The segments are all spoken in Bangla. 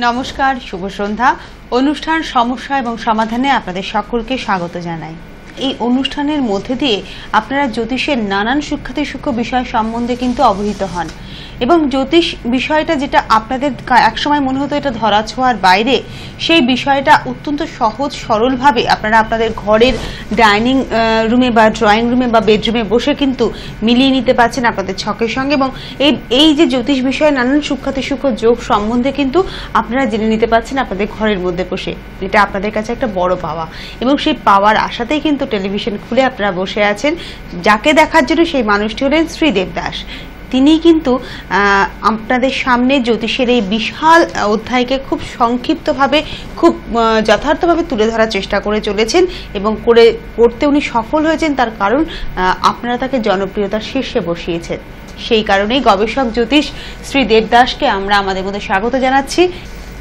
নমস্কার, শুভ সন্ধ্যা। অনুষ্ঠান সমস্যা এবং সমাধানে আপনাদের সকলকে স্বাগত জানাই। এই অনুষ্ঠানের মধ্যে দিয়ে আপনারা জ্যোতিষের নানান সূক্ষ্ম বিষয় সম্বন্ধে কিন্তু অবহিত হন এবং জ্যোতিষ বিষয়টা যেটা আপনাদের একসময় মনে হতো এটা ধরা ছোঁয়ার বাইরে, সেই বিষয়টা অত্যন্ত সহজ সরলভাবে আপনারা আপনাদের ঘরের ডাইনিং রুমে বা ড্রয়িং রুমে বা বেডরুমে বসে কিন্তু মিলিয়ে নিতে পারছেন আপনাদের ছকের সঙ্গে, এবং এই যে জ্যোতিষ বিষয়ে নানান সূক্ষ্ম যোগ সম্বন্ধে কিন্তু আপনারা জেনে নিতে পারছেন আপনাদের ঘরের মধ্যে বসে। এটা আপনাদের কাছে একটা বড় পাওয়া, এবং সেই পাওয়ার আশাতেই কিন্তু টেলিভিশন খুলে আপনারা বসে আছেন। যাকে দেখার জন্য সেই মানুষটি হলেন শ্রী দেবদাস। তিনি কিন্তু আপনাদের সামনে জ্যোতিষের এই বিশাল অধ্যায়কে খুব সংক্ষিপ্তভাবে, খুব যথার্থভাবে তুলে ধরার চেষ্টা করে চলেছেন, এবং করতে উনি সফল হয়েছেন। তার কারণ আপনারা তাকে জনপ্রিয়তার শীর্ষে বসিয়েছেন। সেই কারণেই গবেষক জ্যোতিষ শ্রী দেবদাসকে আমরা আমাদের মধ্যে স্বাগত জানাচ্ছি।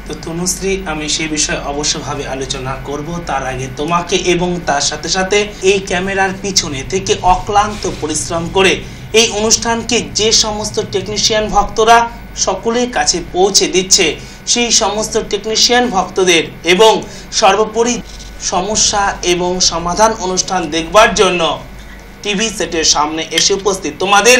তো তনুশ্রী, আমি সেই বিষয়ে অবশ্যভাবে আলোচনা করব। তার আগে তোমাকে এবং তার সাথে সাথে এই ক্যামেরার পিছনে থেকে অক্লান্ত পরিশ্রম করে এই অনুষ্ঠানকে যে সমস্ত টেকনিশিয়ান ভক্তরা সকলের কাছে পৌঁছে দিচ্ছে, সেই সমস্ত টেকনিশিয়ান ভক্তদের এবং সর্বোপরি সমস্যা এবং সমাধান অনুষ্ঠান দেখবার জন্য টিভি সেটের সামনে এসে উপস্থিত তোমাদের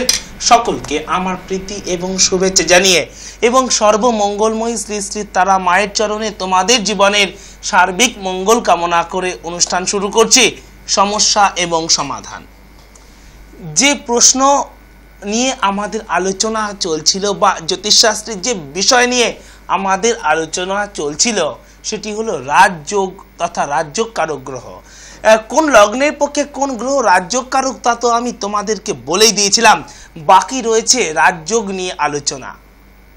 সকলকে আমার প্রীতি এবং শুভেচ্ছা জানিয়ে এবং সর্বমঙ্গলময়ী শ্রী শ্রী তারা মায়ের চরণে তোমাদের জীবনের সার্বিক মঙ্গল কামনা করে অনুষ্ঠান শুরু করছি। সমস্যা এবং সমাধান, যে প্রশ্ন নিয়ে আমাদের আলোচনা চলছিল বা জ্যোতিষশাস্ত্রের যে বিষয় নিয়ে আমাদের আলোচনা চলছিল, সেটি হলো রাজযোগ তথা রাজযোগ কারক গ্রহ। কোন লগ্নের পক্ষে কোন গ্রহ রাজযোগ কারক তা তো আমি তোমাদেরকে বলেই দিয়েছিলাম। বাকি রয়েছে রাজযোগ নিয়ে আলোচনা।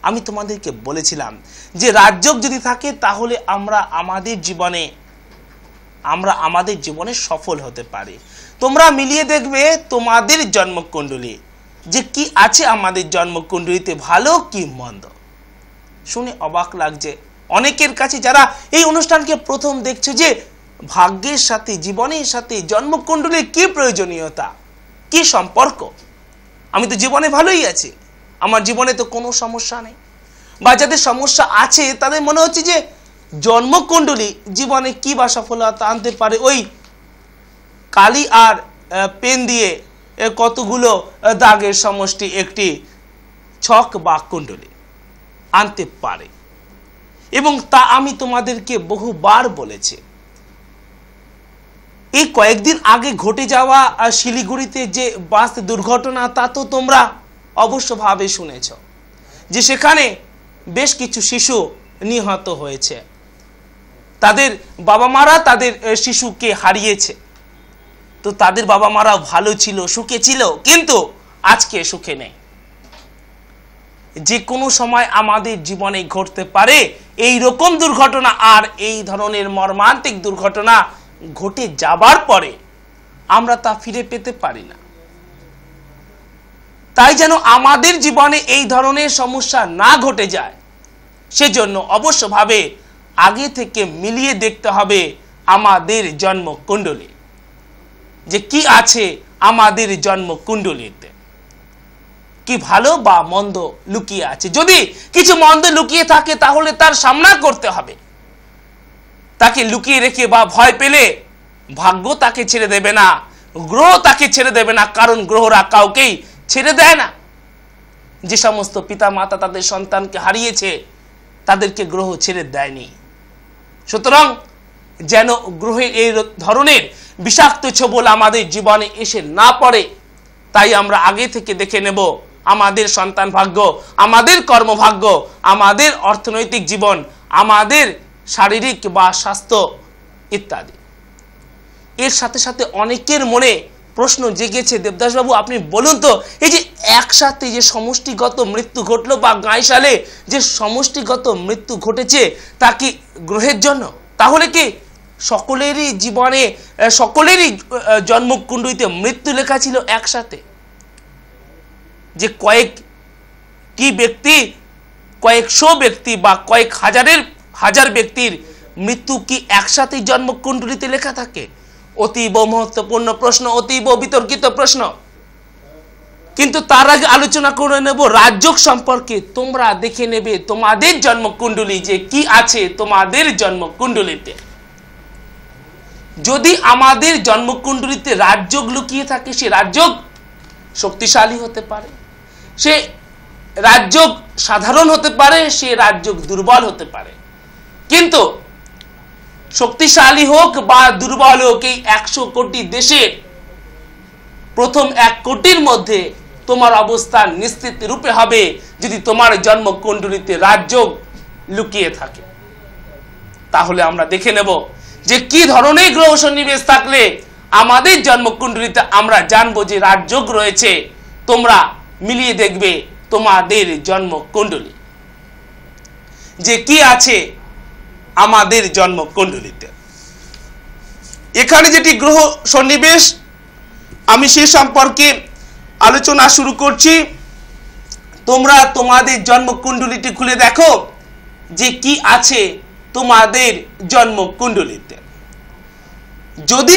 আমি তোমাদেরকে বলেছিলাম যে রাজযোগ যদি থাকে তাহলে আমরা আমাদের জীবনে সফল হতে পারি। তোমরা মিলিয়ে দেখবে তোমাদের জন্মকুণ্ডলী যে কি আছে আমাদের জন্মকুণ্ডলীতে, ভালো কি মন্দ। শুনে অবাক লাগছে অনেকের কাছে যারা এই অনুষ্ঠানকে প্রথম দেখছে, যে ভাগ্যের সাথে জীবনের সাথে জন্মকুণ্ডলীর কি প্রয়োজনীয়তা, কি সম্পর্ক। আমি তো জীবনে ভালোই আছি, আমার জীবনে তো কোনো সমস্যা নেই। বা যাদের সমস্যা আছে তাদের মনে হচ্ছে যে জন্মকুণ্ডলী জীবনে কি বা সফলতা আনতে পারে, ওই কালি আর পেন দিয়ে কতগুলো দাগের সমষ্টি একটি ছক বা কুণ্ডলী আনতে পারে। এবং তা আমি তোমাদেরকে বহুবার বলেছি। এই কয়েকদিন আগে ঘটে যাওয়া শিলিগুড়িতে যে বাস দুর্ঘটনা, তা তো তোমরা অবশ্যভাবে শুনেছ, যে সেখানে বেশ কিছু শিশু নিহত হয়েছে। তাদের বাবা মারা তাদের শিশুকে হারিয়েছে। তো তাদের বাবা মারা ভালো ছিল, সুখে ছিল, কিন্তু আজকে সুখে নেই। যে কোনো সময় আমাদের জীবনে ঘটতে পারে এই রকম দুর্ঘটনা, আর এই ধরনের মর্মান্তিক দুর্ঘটনা ঘটে যাবার পরে আমরা তা ফিরে পেতে পারি না। তাই যেন আমাদের জীবনে এই ধরনের সমস্যা না ঘটে যায়, সেজন্য অবশ্যভাবে আগে থেকে মিলিয়ে দেখতে হবে আমাদের জন্মকুণ্ডলী, যে কি আছে আমাদের জন্মকুণ্ডলীতে, কি ভালো বা মন্দ লুকিয়ে আছে। যদি কিছু মন্দ লুকিয়ে থাকে তাহলে তার সামনা করতে হবে। তাকে লুকিয়ে রেখে বা ভয় পেলে ভাগ্য তাকে ছেড়ে দেবে না, গ্রহ তাকে ছেড়ে দেবে না, কারণ গ্রহরা কাউকেই ছেড়ে দেয় না। যে সমস্ত পিতা মাতা তাদের সন্তানকে হারিয়েছে তাদেরকে গ্রহ ছেড়ে দেয়নি। সুতরাং যেন গ্রহের এই ধরনের বিষাক্ত ছোবল আমাদের জীবনে এসে না পড়ে, তাই আমরা আগে থেকে দেখে নেব আমাদের সন্তান ভাগ্য, আমাদের কর্মভাগ্য, আমাদের অর্থনৈতিক জীবন, আমাদের শারীরিক বা স্বাস্থ্য ইত্যাদি। এর সাথে সাথে অনেকের মনে প্রশ্ন জেগেছে, দেবদাসবাবু আপনি বলুন তো, এই যে একসাথে যে সমষ্টিগত মৃত্যু ঘটলো বা গাঁইশালে যে সমষ্টিগত মৃত্যু ঘটেছে, তা কি গ্রহের জন্য? তাহলে কি সকলেরই জীবনে, সকলেরই জন্মকুণ্ডলীতে মৃত্যু লেখা ছিল একসাথে? যে কয়েকশো ব্যক্তি বা কয়েক হাজার ব্যক্তির মৃত্যু কি একসাথে জন্মকুণ্ডলীতে লেখা থাকে? অতীব মহত্বপূর্ণ প্রশ্ন, অতীব বিতর্কিত প্রশ্ন। কিন্তু তার আগে আলোচনা করে নেব রাজযোগ সম্পর্কে। তোমরা দেখে নেবে তোমাদের জন্মকুণ্ডলী যে কি আছে তোমাদের জন্মকুণ্ডলীতে। যদি আমাদের জন্মকুণ্ডলীতে রাজযোগ লুকিয়ে থাকে, সে রাজযোগ শক্তিশালী হতে পারে, সে রাজযোগ সাধারণ হতে পারে, সে রাজযোগ দুর্বল হতে পারে। কিন্তু শক্তিশালী হোক বা দুর্বল হোক, এই 100 কোটি দেশের প্রথম 1 কোটির মধ্যে তোমার অবস্থান নিশ্চিত রূপে হবে যদি তোমার জন্মকুণ্ডলীতে রাজযোগ লুকিয়ে থাকে। তাহলে আমরা দেখে নেব যে কি ধরনের গ্রহ সন্নিবেশ থাকলে আমাদের জন্মকুণ্ডলীতে আমরা জানবো যে রাজযোগ রয়েছে। তোমরা মিলিয়ে দেখবে তোমাদের জন্মকুণ্ডলী যে কি আছে আমাদের জন্মকুণ্ডলীতে। এখানে যেটি গ্রহ সন্নিবেশ আমি সে সম্পর্কে আলোচনা শুরু করছি। তোমরা তোমাদের জন্মকুণ্ডলীটি খুলে দেখো যে কি আছে তোমাদের জন্মকুণ্ডলীতে। যদি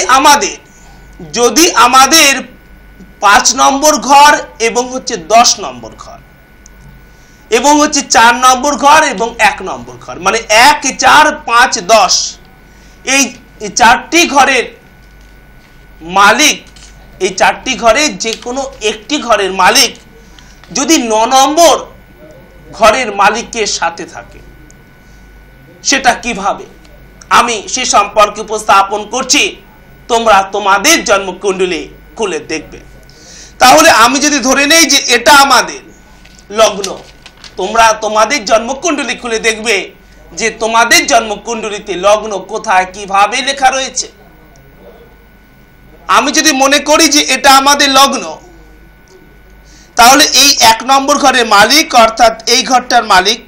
আমাদের 5 নম্বর ঘর এবং 10 নম্বর ঘর এবং 4 নম্বর ঘর এবং 1 নম্বর ঘর, মানে 1, 4, 5, 10 এই 4টি ঘরের মালিক, এই 4টি ঘরে যে কোনো একটি ঘরের মালিক যদি 9 নম্বর ঘরের মালিকের সাথে থাকে, সেটা কিভাবে আমি সে সম্পর্কে উপস্থাপন করছি। তোমরা তোমাদের জন্মকুণ্ডলী খুলে দেখবে। তাহলে আমি যদি ধরে নেই যে এটা আমাদের লগ্ন, তোমরা তোমাদের জন্মকুণ্ডলী খুলে দেখবে যে তোমাদের জন্মকুণ্ডলীতে লগ্ন কোথায় কিভাবে লেখা রয়েছে। আমি যদি মনে করি যে এটা আমাদের লগ্ন, তাহলে এই 1 নম্বর ঘরের মালিক অর্থাৎ এই ঘরটার মালিক,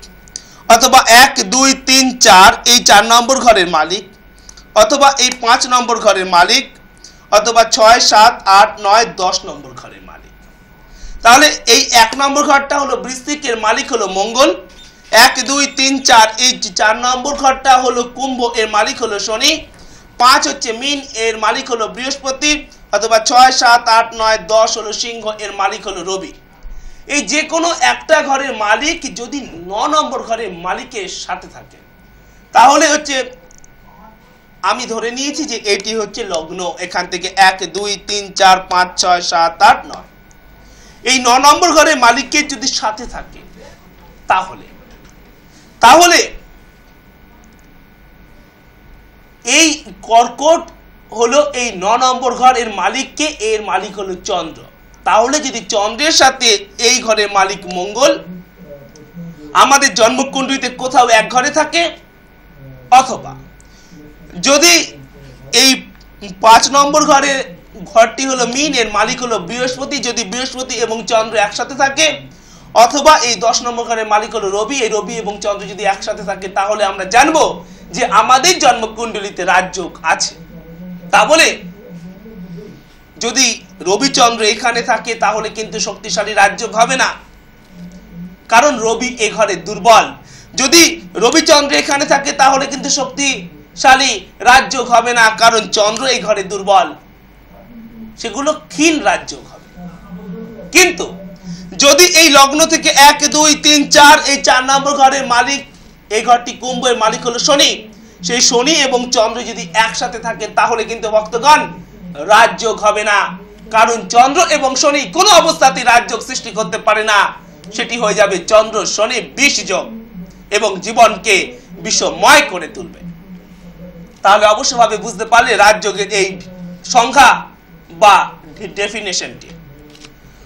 অথবা 1, 2, 3, 4 এই 4 নম্বর ঘরের মালিক, অথবা এই 5 নম্বর ঘরের মালিক, অথবা 6, 7, 8, 9, 10 নম্বর ঘরের মালিক। তাহলে এই 1 নম্বর ঘরটা হলো বৃশ্চিকের মালিক হলো মঙ্গল, 1, 2, 3, 4 এই 4 নম্বর ঘরটা হলো কুম্ভ, এর মালিক হলো শনি, 5 হচ্ছে মীন, এর মালিক হলো বৃহস্পতি, অথবা 6, 7, 8, 9, 10 হলো সিংহ, এর মালিক হলো রবি। এই যে কোনো একটা ঘরের মালিক যদি 9 নম্বর ঘরের মালিকের সাথে থাকে, তাহলে আমি ধরে নিয়েছি যে এটি হচ্ছে লগ্ন। এখান থেকে 1, 2, 3, 4, 5, 6, 7, 8, 9 এই 9 নম্বর ঘরের মালিককে যদি সাথে থাকে, তাহলে এই কর্কট হলো এই 9 নম্বর ঘর, এর মালিককে, এর মালিক হলো চন্দ্র। তাহলে যদি চন্দ্রের সাথে এই ঘরের মালিক মঙ্গল আমাদের জন্মকুণ্ডলীতে কোথাও 1 ঘরে থাকে, অথবা যদি এই 5 নম্বর ঘরটি হলো মীন, এর মালিক হলো বৃহস্পতি, যদি বৃহস্পতি এবং চন্দ্র একসাথে থাকে, অথবা এই 10 নম্বর ঘরের মালিক হলো রবি, এই রবি এবং চন্দ্র যদি একসাথে থাকে, তাহলে আমরা জানবো যে আমাদের জন্মকুণ্ডলীতে রাজযোগ আছে। তাহলে যদি রবি চন্দ্র এখানে থাকে তাহলে কিন্তু শক্তিশালী রাজযোগ হবে না, কারণ রবি এ ঘরে দুর্বল। যদি রবি চন্দ্র এখানে থাকে তাহলে কিন্তু শক্তিশালী রাজযোগ হবে না, কারণ চন্দ্র এই ঘরে দুর্বল, সেগুলো ক্ষীণ রাজযোগ হবে। কিন্তু যদি এই লগ্ন থেকে 1, 2, 3, 4 এই 4 নম্বর ঘরের মালিক, এই ঘরটি কুম্ভ, এর মালিক হলো শনি, সেই শনি এবং চন্দ্র যদি একসাথে থাকে তাহলে কিন্তু ভক্তগণ রাজযোগ হবে না, কারণ চন্দ্র এবং শনি কোনো অবস্থাতেই রাজযোগ সৃষ্টি করতে পারে না। সেটি হয়ে যাবে চন্দ্র শনি বিষযোগ এবং জীবনকে বিষময় করে তুলবে। তাহলে অবশ্যভাবে বুঝতে পারলে রাজযোগের এই সংখ্যা বা ডেফিনেশনটি।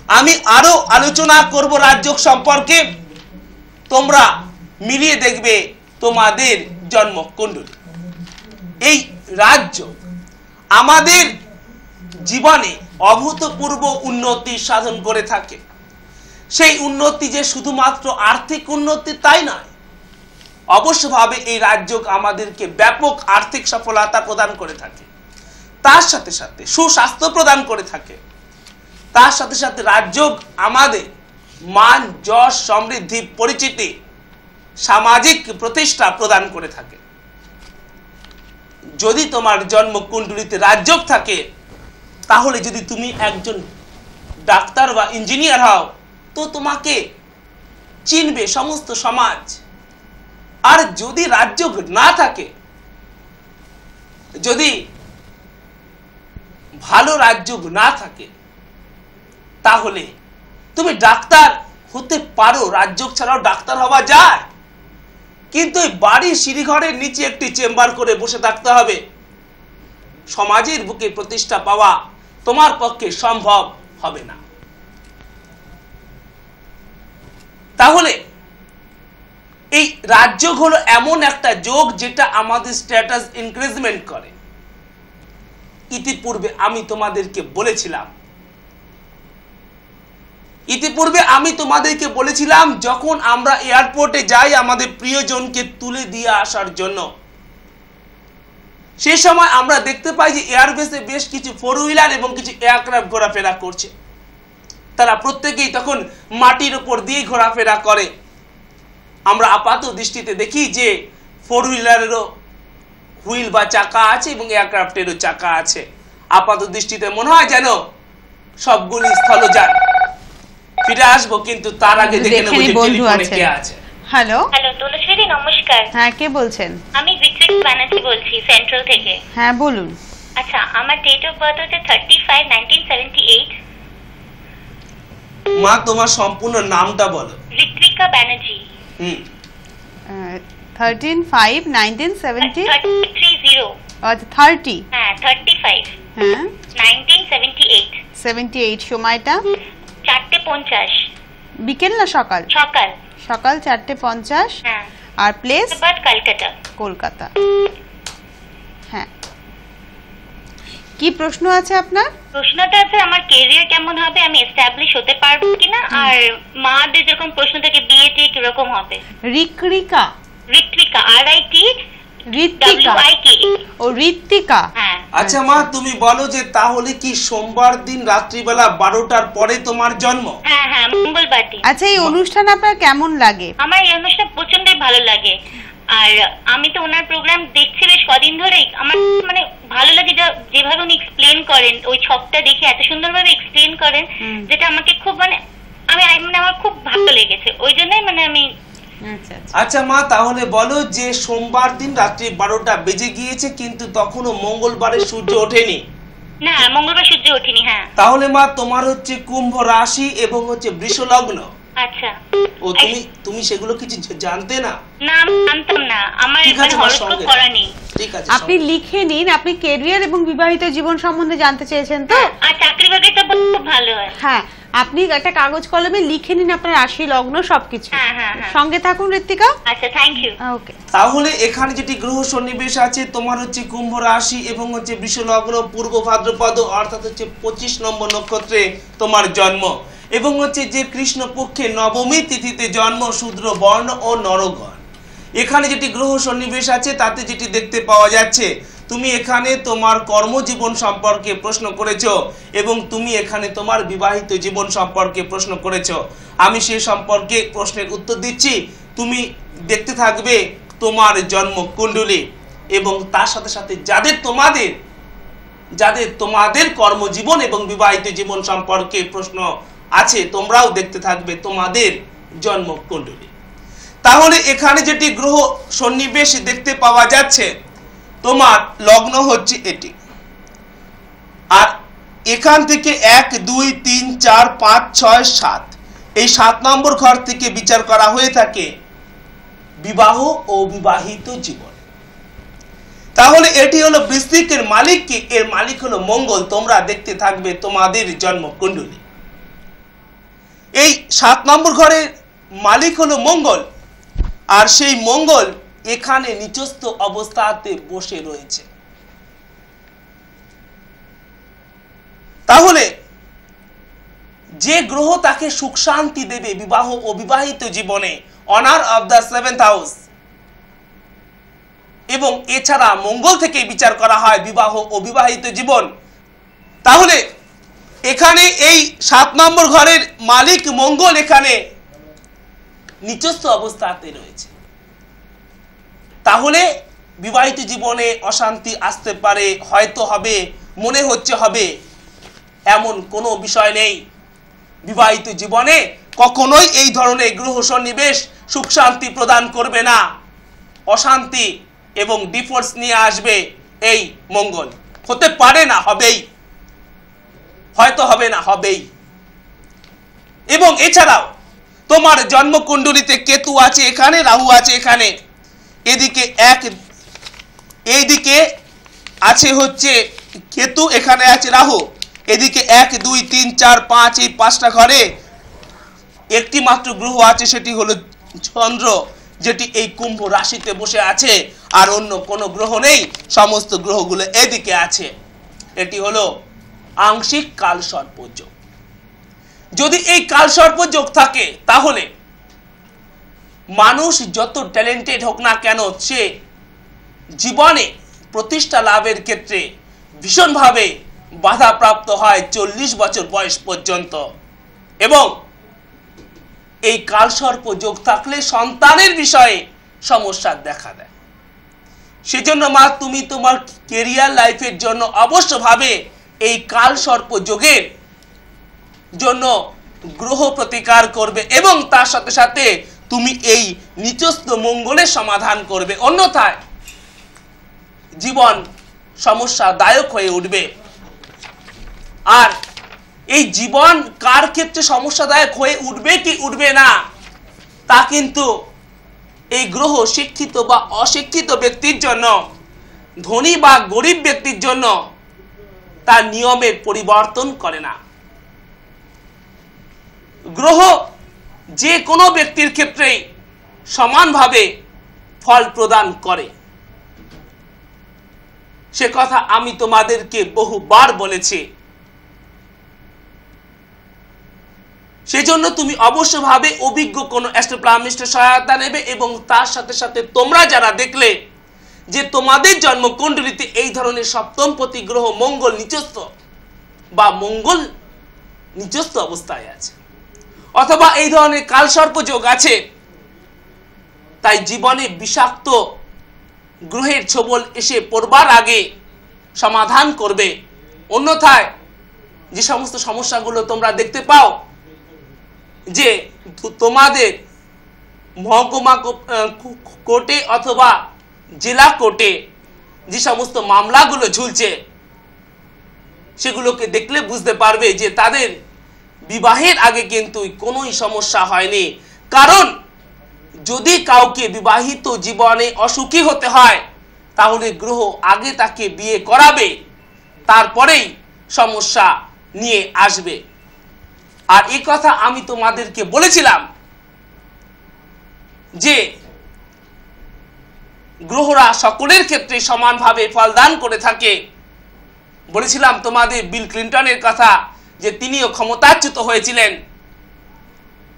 আমি আরো আলোচনা করব রাজযোগ সম্পর্কে। তোমরা মিলিয়ে দেখবে তোমাদের জন্মকুণ্ডলী। এই রাজযোগ আমাদের জীবনে অভূতপূর্ব উন্নতি সাধন করে থাকে। সেই উন্নতি যে শুধুমাত্র আর্থিক উন্নতি তাই নয়, অবশ্যভাবে এই রাজযোগ আমাদেরকে ব্যাপক আর্থিক সফলতা প্রদান করে থাকে, তার সাথে সাথে সুস্বাস্থ্য প্রদান করে থাকে, তার সাথে সাথে রাজযোগ আমাদের মান, যশ, সমৃদ্ধি, পরিচিতি, সামাজিক প্রতিষ্ঠা প্রদান করে থাকে। যদি তোমার জন্মকুণ্ডলীতে রাজযোগ থাকে, তাহলে যদি তুমি একজন ডাক্তার বা ইঞ্জিনিয়ার হও, তো তোমাকে চিনবে সমস্ত সমাজ। আর যদি রাজযোগ না থাকে, যদি ভালো রাজযোগ না থাকে, তাহলে তুমি ডাক্তার হতে পারো, রাজযোগ ছাড়াও ডাক্তার হওয়া যায়, কিন্তু এই বাড়ির সিঁড়িঘরের নিচে একটি চেম্বার করে বসে থাকতে হবে। সমাজের বুকে প্রতিষ্ঠা পাওয়া তোমার পক্ষে সম্ভব হবে না। তাহলে এই রাজযোগ হলো এমন একটা যোগ যেটা আমাদের স্ট্যাটাস ইনক্রিজমেন্ট করে। ইতিপূর্বে আমি তোমাদেরকে বলেছিলাম যখন আমরা এয়ারপোর্টে যাই আমাদের প্রিয়জনকে তুলে দিয়ে আসার জন্য, সেই সময় আমরা দেখতে পাই যে এয়ারবেসে বেশ কিছু 4 হুইলার এবং কিছু এয়ারক্রাফট ঘোরাফেরা করছে। তারা প্রত্যেকেই তখন মাটির উপর দিয়ে ঘোরাফেরা করে। আমরা আপাত দৃষ্টিতে দেখি যে 4 হুইলারেরও হুইল বা চাকা আছে এবং এয়ারক্রাফটেরও চাকা আছে। আপাত দৃষ্টিতে মনে হয় যেন সবগুলি স্থলযান। ফিরে আসবো, কিন্তু তার আগে দেখে নেব যে টেলিফোনে কে আছে। হ্যালো হ্যালো তুলসীদি, নমস্কার। হ্যাঁ, কে বলছেন? আমি ঋত্বিক ব্যানার্জি বলছি, সেন্ট্রাল থেকে। হ্যাঁ, বলুন। আচ্ছা, আমার ডেট অফ বার্থ হচ্ছে 35/1978। মা, তোমার সম্পূর্ণ নামটা বলো। ঋত্বিকা ব্যানার্জি। 13/5/1970। 30। আচ্ছা, 30। হ্যাঁ, 35। হ্যাঁ, 1978। 78। সময়টা 4:50। বিকেল না সকাল? সকাল। সকাল 4:50। হ্যাঁ। আর প্লেস? বাট কলকাতা। কলকাতা। হ্যাঁ, কি প্রশ্ন আছে আপনার? প্রশ্নটা আছে আমার ক্যারিয়ার কেমন হবে, আমি এস্টাবলিশ হতে পারবো কিনা, আর মাদের যেরকম প্রশ্ন থেকে বিয়েতে কিরকম হবে। ঋত্বিকা। ঋত্বিকা, RIT ঋত্বিকা। WIK। ও, ঋত্বিকা। হ্যাঁ। আচ্ছা মা, তুমি বলো যে তাহলে কি সোমবার দিন রাত্রিবেলা 12টার পরে তোমার জন্ম? হ্যাঁ হ্যাঁ, মঙ্গলবার দিন। আচ্ছা, এই অনুষ্ঠান আপনার কেমন লাগে? আমার এই অনুষ্ঠান প্রচন্ডই ভালো লাগে। আর আমি তো ওনার প্রোগ্রাম দেখছি বেশ কদিন ধরেই। আমার মানে ভালো লাগে যেভাবে উনি এক্সপ্লেন করেন, ওই ছকটা দেখে এত সুন্দরভাবে এক্সপ্লেন করেন, যেটা আমাকে খুব মানে আমার খুব ভালো লেগেছে। ওই জন্যই মানে আমি। আচ্ছা মা, তাহলে বলো যে সোমবার দিন রাত্রি 12টা বেজে গিয়েছে, কিন্তু তখনও মঙ্গলবারে সূর্য ওঠেনি। না, মঙ্গলবার সূর্য ওঠেনি। হ্যাঁ। তাহলে মা তোমার হচ্ছে কুম্ভ রাশি এবং হচ্ছে বৃষ লগ্ন। আচ্ছা। ও, তুমি সেগুলো কিছু জানতে না? না, আমি জানতাম না। আমার মানে হরোস্কোপ করা নেই। ঠিক আছে, আপনি লিখে নিন। আপনি ক্যারিয়ার এবং বিবাহিত জীবন সম্বন্ধে জানতে চেয়েছেন তো? আর চাকরি বাকরিটা খুব ভালো হয়। হ্যাঁ, আপনি একটা কাগজ কলমে লিখে নিন আপনার রাশি লগ্ন সবকিছু। হ্যাঁ হ্যাঁ হ্যাঁ। সঙ্গে থাকুন ঋত্বিকা। আচ্ছা, থ্যাংক ইউ। ওকে। তাহলে এখানে যেটি গ্রহ সন্নিবেশ আছে, তোমার হচ্ছে কুম্ভ রাশি এবং হচ্ছে বৃষ লগ্ন, পূর্ব ভাদ্রপদ অর্থাৎ হচ্ছে 25 নম্বর নক্ষত্রে তোমার জন্ম, এবং হচ্ছে যে কৃষ্ণ পক্ষে নবমী তিথিতে জন্ম, শূদ্র বর্ণ ও নরগণ। এখানে যেটি গ্রহ সন্নিবেশ আছে তাতে যেটি দেখতে পাওয়া যাচ্ছে, তুমি এখানে তোমার কর্মজীবন সম্পর্কে প্রশ্ন করেছো এবং তুমি এখানে তোমার বিবাহিত জীবন সম্পর্কে প্রশ্ন করেছো। আমি সে সম্পর্কে প্রশ্নের উত্তর দিচ্ছি, তুমি দেখতে থাকবে তোমার জন্ম কুণ্ডলী, এবং তার সাথে সাথে যাদের তোমাদের কর্মজীবন এবং বিবাহিত জীবন সম্পর্কে প্রশ্ন আছে, তোমরাও দেখতে থাকবে তোমাদের জন্ম কুণ্ডলী। তাহলে এখানে যেটি গ্রহ সন্নিবেশ দেখতে পাওয়া যাচ্ছে, তোমার লগ্ন হচ্ছে এটি, আর এখান থেকে 1 2 3 4 5 6 7 এই 7 নম্বর ঘর থেকে বিচার করা হয়ে থাকে বিবাহ ও বিবাহিত জীবন। তাহলে এটি হলো বৃশ্চিকের মালিক কি? এর মালিক হলো মঙ্গল। তোমরা দেখতে থাকবে তোমাদের জন্ম কুণ্ডলী। এই 7 নম্বর ঘরের মালিক হলো মঙ্গল, আর সেই মঙ্গল এখানে নিচস্থ অবস্থাতে বসে রয়েছে। তাহলে যে গ্রহ তাকে সুখ শান্তি দেবে বিবাহ ও বিবাহিত জীবনে, honour of the 7th house, এবং এছাড়া মঙ্গল থেকে বিচার করা হয় বিবাহ ও বিবাহিত জীবন। তাহলে এখানে এই 7 নম্বর ঘরের মালিক মঙ্গল এখানে নিচস্থ অবস্থাতে রয়েছে। তাহলে বিবাহিত জীবনে অশান্তি আসতে পারে, হয়তো হবে, মনে হচ্ছে হবে, এমন কোনো বিষয় নেই। বিবাহিত জীবনে কখনোই এই ধরনের গ্রহ সন্নিবেশ সুখ শান্তি প্রদান করবে না, অশান্তি এবং ডিভোর্স নিয়ে আসবে এই মঙ্গল। হতে পারে না, হবেই, হয়তো হবে না, হবেই। এবং এছাড়াও তোমার জন্মকুণ্ডলিতে কেতু আছে এখানে, রাহু আছে এখানে, এইদিকে আছে হচ্ছে কেতু, এখানে আছে রাহু, এদিকে 1 2 3 4 5 এই 5টা ঘরে একটি মাত্র গ্রহ আছে, সেটি হলো চন্দ্র, যেটি এই কুম্ভ রাশিতে বসে আছে, আর অন্য কোনো গ্রহ নেই, সমস্ত গ্রহগুলো এদিকে আছে। এটি হলো আংশিক কালসর্প যোগ। যদি এই কালসর্প যোগ থাকে তাহলে মানুষ যত ট্যালেন্টেড হোক না কেন, সে জীবনে প্রতিষ্ঠা লাভের ক্ষেত্রে ভীষণভাবে বাধাপ্রাপ্ত হয় 40 বছর বয়স পর্যন্ত। এবং এই কালসর্প যোগ থাকলে সন্তানের বিষয়ে সমস্যা দেখা দেয়। সেজন্য মা, তুমি তোমার কেরিয়ার লাইফের জন্য অবশ্যভাবে এই কালসর্প যোগের জন্য গ্রহ প্রতিকার করবে, এবং তার সাথে সাথে তুমি এই নিচস্থ মঙ্গলের সমাধান করবে, অন্যথায় জীবন সমস্যাদায়ক হয়ে উঠবে। আর এই জীবন কার ক্ষেত্রে সমস্যাদায়ক হয়ে উঠবে কি উঠবে না, তা কিন্তু এই গ্রহ শিক্ষিত বা অশিক্ষিত ব্যক্তির জন্য, ধনী বা গরিব ব্যক্তির জন্য তার নিয়মের পরিবর্তন করে না। গ্রহ যে কোনো ব্যক্তির ক্ষেত্রেই সমানভাবে ফল প্রদান করে, সে কথা আমি তোমাদেরকে বহুবার বলেছি। সেজন্য তুমি অবশ্যভাবে অভিজ্ঞ কোনো অ্যাস্ট্রোপ্লামিস্টের সহায়তা নেবে, এবং তার সাথে সাথে তোমরা যারা দেখলে যে তোমাদের জন্মকুণ্ডলিতে এই ধরনের সপ্তমপতি গ্রহ মঙ্গল নিচস্থ বা মঙ্গল নিচস্থ অবস্থায় আছে, অথবা এই ধরনের কালসর্প যোগ আছে, তাই জীবনে বিষাক্ত গ্রহের ছোবল এসে পড়বার আগে সমাধান করবে। অন্যথায় যে সমস্ত সমস্যাগুলো তোমরা দেখতে পাও, যে তোমাদের মহকুমা কোর্টে অথবা জেলা কোর্টে যে সমস্ত মামলাগুলো ঝুলছে, সেগুলোকে দেখলে বুঝতে পারবে যে তাদের বিবাহের আগে কিন্তু কোনোই সমস্যা হয়নি। কারণ যদি কাউকে বিবাহিত জীবনে অসুখী হতে হয়, তাহলে গ্রহ আগে তাকে বিয়ে করাবে, তারপরেই সমস্যা নিয়ে আসবে। আর এই কথা আমি তোমাদেরকে বলেছিলাম যে গ্রহরা সকলের ক্ষেত্রে সমানভাবে ফলদান করে থাকে। বলেছিলাম তোমাদের বিল ক্লিন্টনের কথা, যে তিনিও ক্ষমতাচ্যুত হয়েছিলেন।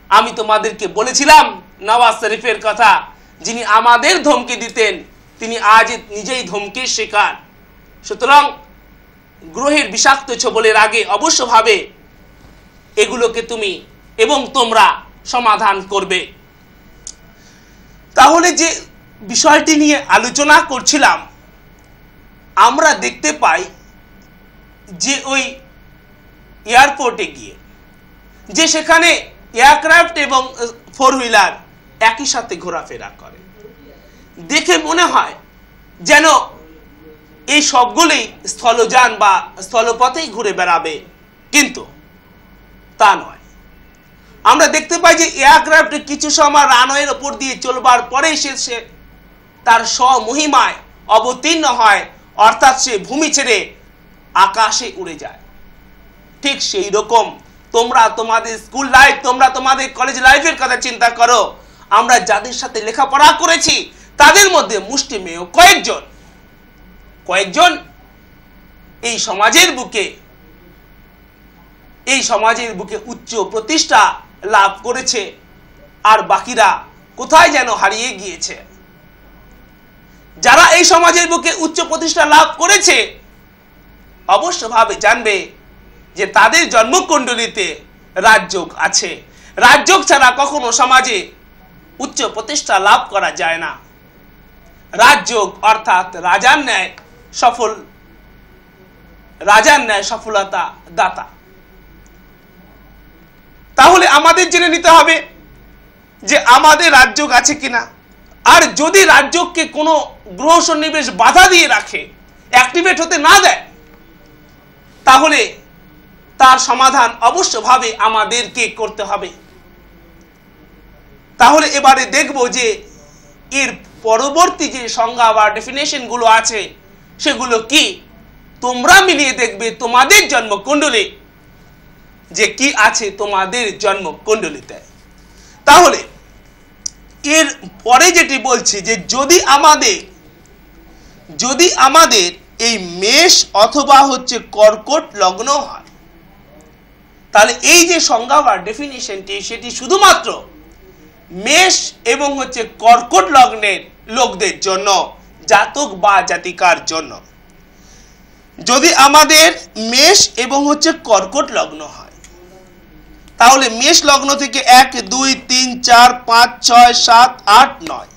আমি তোমাদেরকে বলেছিলাম নওয়াজ শরীফের কথা, যিনি আমাদের ধমকি দিতেন, তিনি আজ নিজেই ধমকির শিকার। সুতরাং গ্রহের বিষাক্ত ছোবলের আগে অবশ্যভাবে এগুলোকে তুমি এবং তোমরা সমাধান করবে। তাহলে যে বিষয়টি নিয়ে আলোচনা করছিলাম, আমরা দেখতে পাই যে ওই এয়ারপোর্টে গিয়ে যে সেখানে এয়ারক্রাফট এবং 4 হুইলার একই সাথে ঘোরাফেরা করে, দেখে মনে হয় যেন এই সবগুলোই স্থলযান বা স্থলপথেই ঘুরে বেড়াবে, কিন্তু তা নয়। আমরা দেখতে পাই যে এয়ারক্রাফট কিছু সময় রানওয়ের ওপর দিয়ে চলবার পরে সে তার স্বমহিমায় অবতীর্ণ হয়, অর্থাৎ সে ভূমি ছেড়ে আকাশে উড়ে যায়। ঠিক সেই রকম তোমরা তোমাদের স্কুল লাইফ, তোমরা তোমাদের কলেজ লাইফের কথা চিন্তা করো। আমরা যাদের সাথে লেখাপড়া করেছি, তাদের মধ্যে মুষ্টিমেয় কয়েকজন এই সমাজের বুকে উচ্চ প্রতিষ্ঠা লাভ করেছে, আর বাকিরা কোথায় যেন হারিয়ে গিয়েছে। যারা এই সমাজের বুকে উচ্চ প্রতিষ্ঠা লাভ করেছে, অবশ্যভাবে জানবে যে তাদের জন্মকুণ্ডলিতে রাজযোগ আছে। রাজযোগ ছাড়া কখনো সমাজে উচ্চ প্রতিষ্ঠা লাভ করা যায় না। রাজযোগ অর্থাৎ রাজার ন্যায় সফলতা দাতা। তাহলে আমাদের জেনে নিতে হবে যে আমাদের রাজযোগ আছে কিনা। আর যদি রাজযোগকে কোনো গ্রহ সন্নিবেশ বাধা দিয়ে রাখে, অ্যাক্টিভেট হতে না দেয়, তাহলে তার সমাধান অবশ্যভাবে আমাদেরকে করতে হবে। তাহলে এবারে দেখব যে এর পরবর্তী যে সংজ্ঞা বা ডেফিনেশন গুলো আছে সেগুলো কি। তোমরা মিলিয়ে দেখবে তোমাদের জন্মকুণ্ডলী যে কি আছে তোমাদের জন্মকুণ্ডলীতে। তাহলে এর পরে যেটি বলছি যে যদি আমাদের এই মেষ অথবা হচ্ছে কর্কট লগ্ন হয়, তাহলে এই যে সংজ্ঞা বা ডেফিনিশনটি সেটি শুধুমাত্র মেষ এবং হচ্ছে কর্কট লগ্নের লোকদের জন্য, জাতক বা জাতিকার জন্য। যদি আমাদের মেষ এবং হচ্ছে কর্কট লগ্ন হয়, তাহলে মেষ লগ্ন থেকে 1 2 3 4 5 6 7 8 9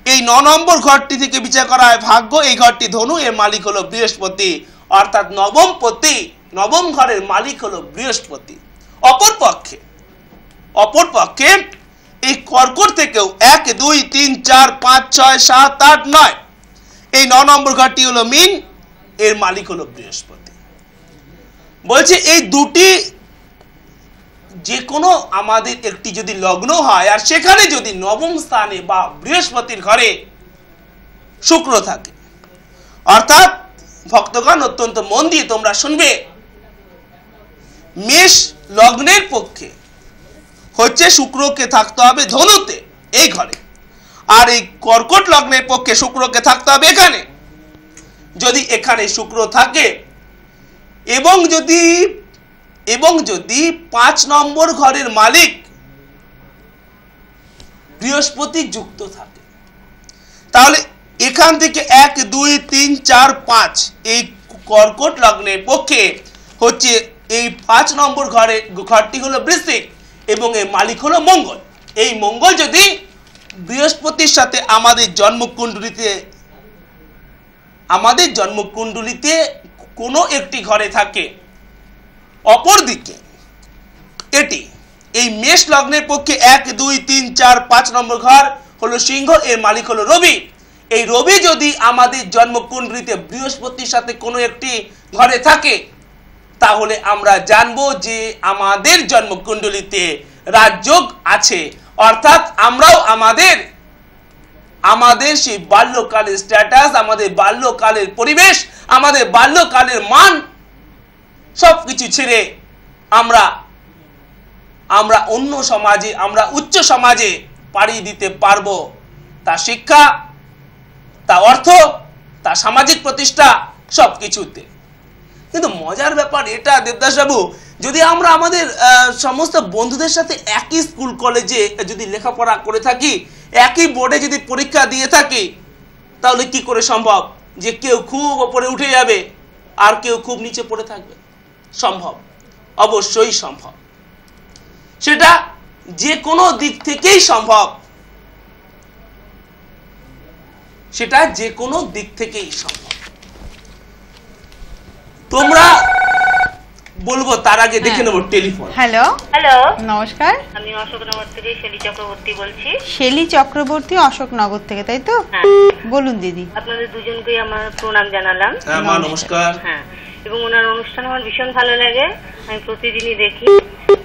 এই 9 নম্বর ঘরটি থেকে বিচার করা হয় ভাগ্য। এই ঘরটি ধনু, এর মালিক হলো বৃহস্পতি, অর্থাৎ নবম ঘরের মালিক হলো বৃহস্পতি। অপরপক্ষে এই কর্কট থেকেও 1 2 3 4 5 6 7 8 9 এই 9 নম্বর ঘরটি হলো মীন, এর মালিক হলো বৃহস্পতি। বলছে এই দুটি যে কোনো আমাদের একটি যদি লগ্ন হয় আর সেখানে যদি নবম স্থানে বা বৃহস্পতির ঘরে শুক্র থাকে, অর্থাৎ ভক্তগণ অত্যন্ত মন দিয়ে তোমরা শুনবে, মেষ লগ্নের পক্ষে হচ্ছে শুক্রকে থাকতে হবে ধনুতে, এই ঘরে। আর এই কর্কট লগ্নের পক্ষে শুক্রকে থাকতে হবে এখানে। যদি এখানে শুক্র থাকে এবং যদি 5 নম্বর ঘরের মালিক বৃহস্পতি যুক্ত থাকে, তাহলে এখান থেকে 1 2 3 4 5 এই কর্কট লগ্নের পক্ষে হচ্ছে এই 5 নম্বর ঘরটি হলো বৃশ্চিক এবং এর মালিক হলো মঙ্গল। এই মঙ্গল যদি বৃহস্পতির সাথে আমাদের জন্মকুণ্ডলিতে কোনো একটি ঘরে থাকে, অপরদিকে এটি এই মেষ লগ্নের পক্ষে 1 2 3 4 5 নম্বর ঘর হলো সিংহ, এর মালিক হলো রবি। এই রবি যদি আমাদের জন্মকুণ্ডলিতে বৃহস্পতির সাথে কোনো একটি ঘরে থাকে, তাহলে আমরা জানবো যে আমাদের জন্মকুণ্ডলিতে রাজযোগ আছে। অর্থাৎ আমরাও আমাদের সেই বাল্যকালের স্ট্যাটাস, আমাদের বাল্যকালের পরিবেশ, আমাদের বাল্যকালের মান সবকিছু ছেড়ে আমরা অন্য সমাজে, আমরা উচ্চ সমাজে পাড়ি দিতে পারবো। তা শিক্ষা, তা অর্থ, তা সামাজিক প্রতিষ্ঠা সবকিছুতে। কিন্তু মজার ব্যাপার এটা দেবদাস বাবু, যদি আমরা আমাদের সমস্ত বন্ধুদের সাথে একই স্কুল কলেজে যদি লেখাপড়া করে থাকি, একই বোর্ডে যদি পরীক্ষা দিয়ে থাকি, তাহলে কি করে সম্ভব যে কেউ খুব উপরে উঠে যাবে আর কেউ খুব নিচে পড়ে থাকবে? সম্ভব, অবশ্যই সম্ভব। সেটা যে কোনো দিক থেকেই সম্ভব, সেটা যে কোনো দিক থেকেই সম্ভব। তোমরা বলবো তার আগে দেখে নেব টেলিফোন। হ্যালো, নমস্কার। আমি অশোকনগর থেকে শেলি চক্রবর্তী বলছি। শেলি চক্রবর্তী, অশোকনগর থেকে, তাই তো? হ্যাঁ। বলুন দিদি। আপনাদের দুজনকেই আমার প্রণাম জানালাম। হ্যাঁ মা, নমস্কার। হ্যাঁ, এবং ওনার অনুষ্ঠান আমার ভীষণ ভালো লাগে, আমি প্রতিদিনই দেখি।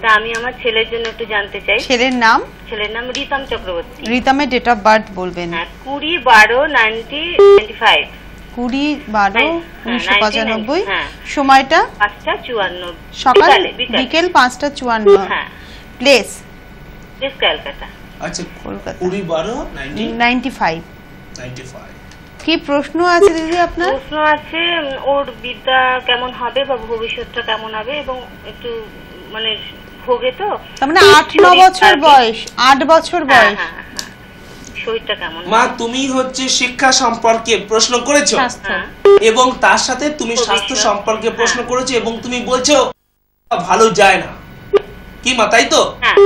তা আমি আমার ছেলের জন্য একটু জানতে চাই। ছেলের নাম? ছেলের নাম রিতম চক্রবর্তী। রিতমের ডেট অফ বার্থ বলবেন? হ্যাঁ, 20/12/95। 20/12/1995। হ্যাঁ। সময়টা? 5:54। সকাল বিকেল 5:54। হ্যাঁ। প্লেস? কলকাতা। আচ্ছা, কলকাতা। 20/12/95। কি প্রশ্ন আছে দিদি আপনার? প্রশ্ন আছে, ওর বিদ্যা কেমন হবে বা ভবিষ্যৎটা কেমন হবে, এবং একটু মানে ভোগে তো, তার মানে 8-9 বছর বয়স, 8 বছর বয়স। শরীরটা কেমন? মা, তুমি হচ্ছে শিক্ষা সম্পর্কে প্রশ্ন করেছো হ্যাঁ। এবং তার সাথে তুমি স্বাস্থ্য সম্পর্কে প্রশ্ন করেছো এবং তুমি বলছো ভালো যায় না, কি মা, তাই তো? হ্যাঁ।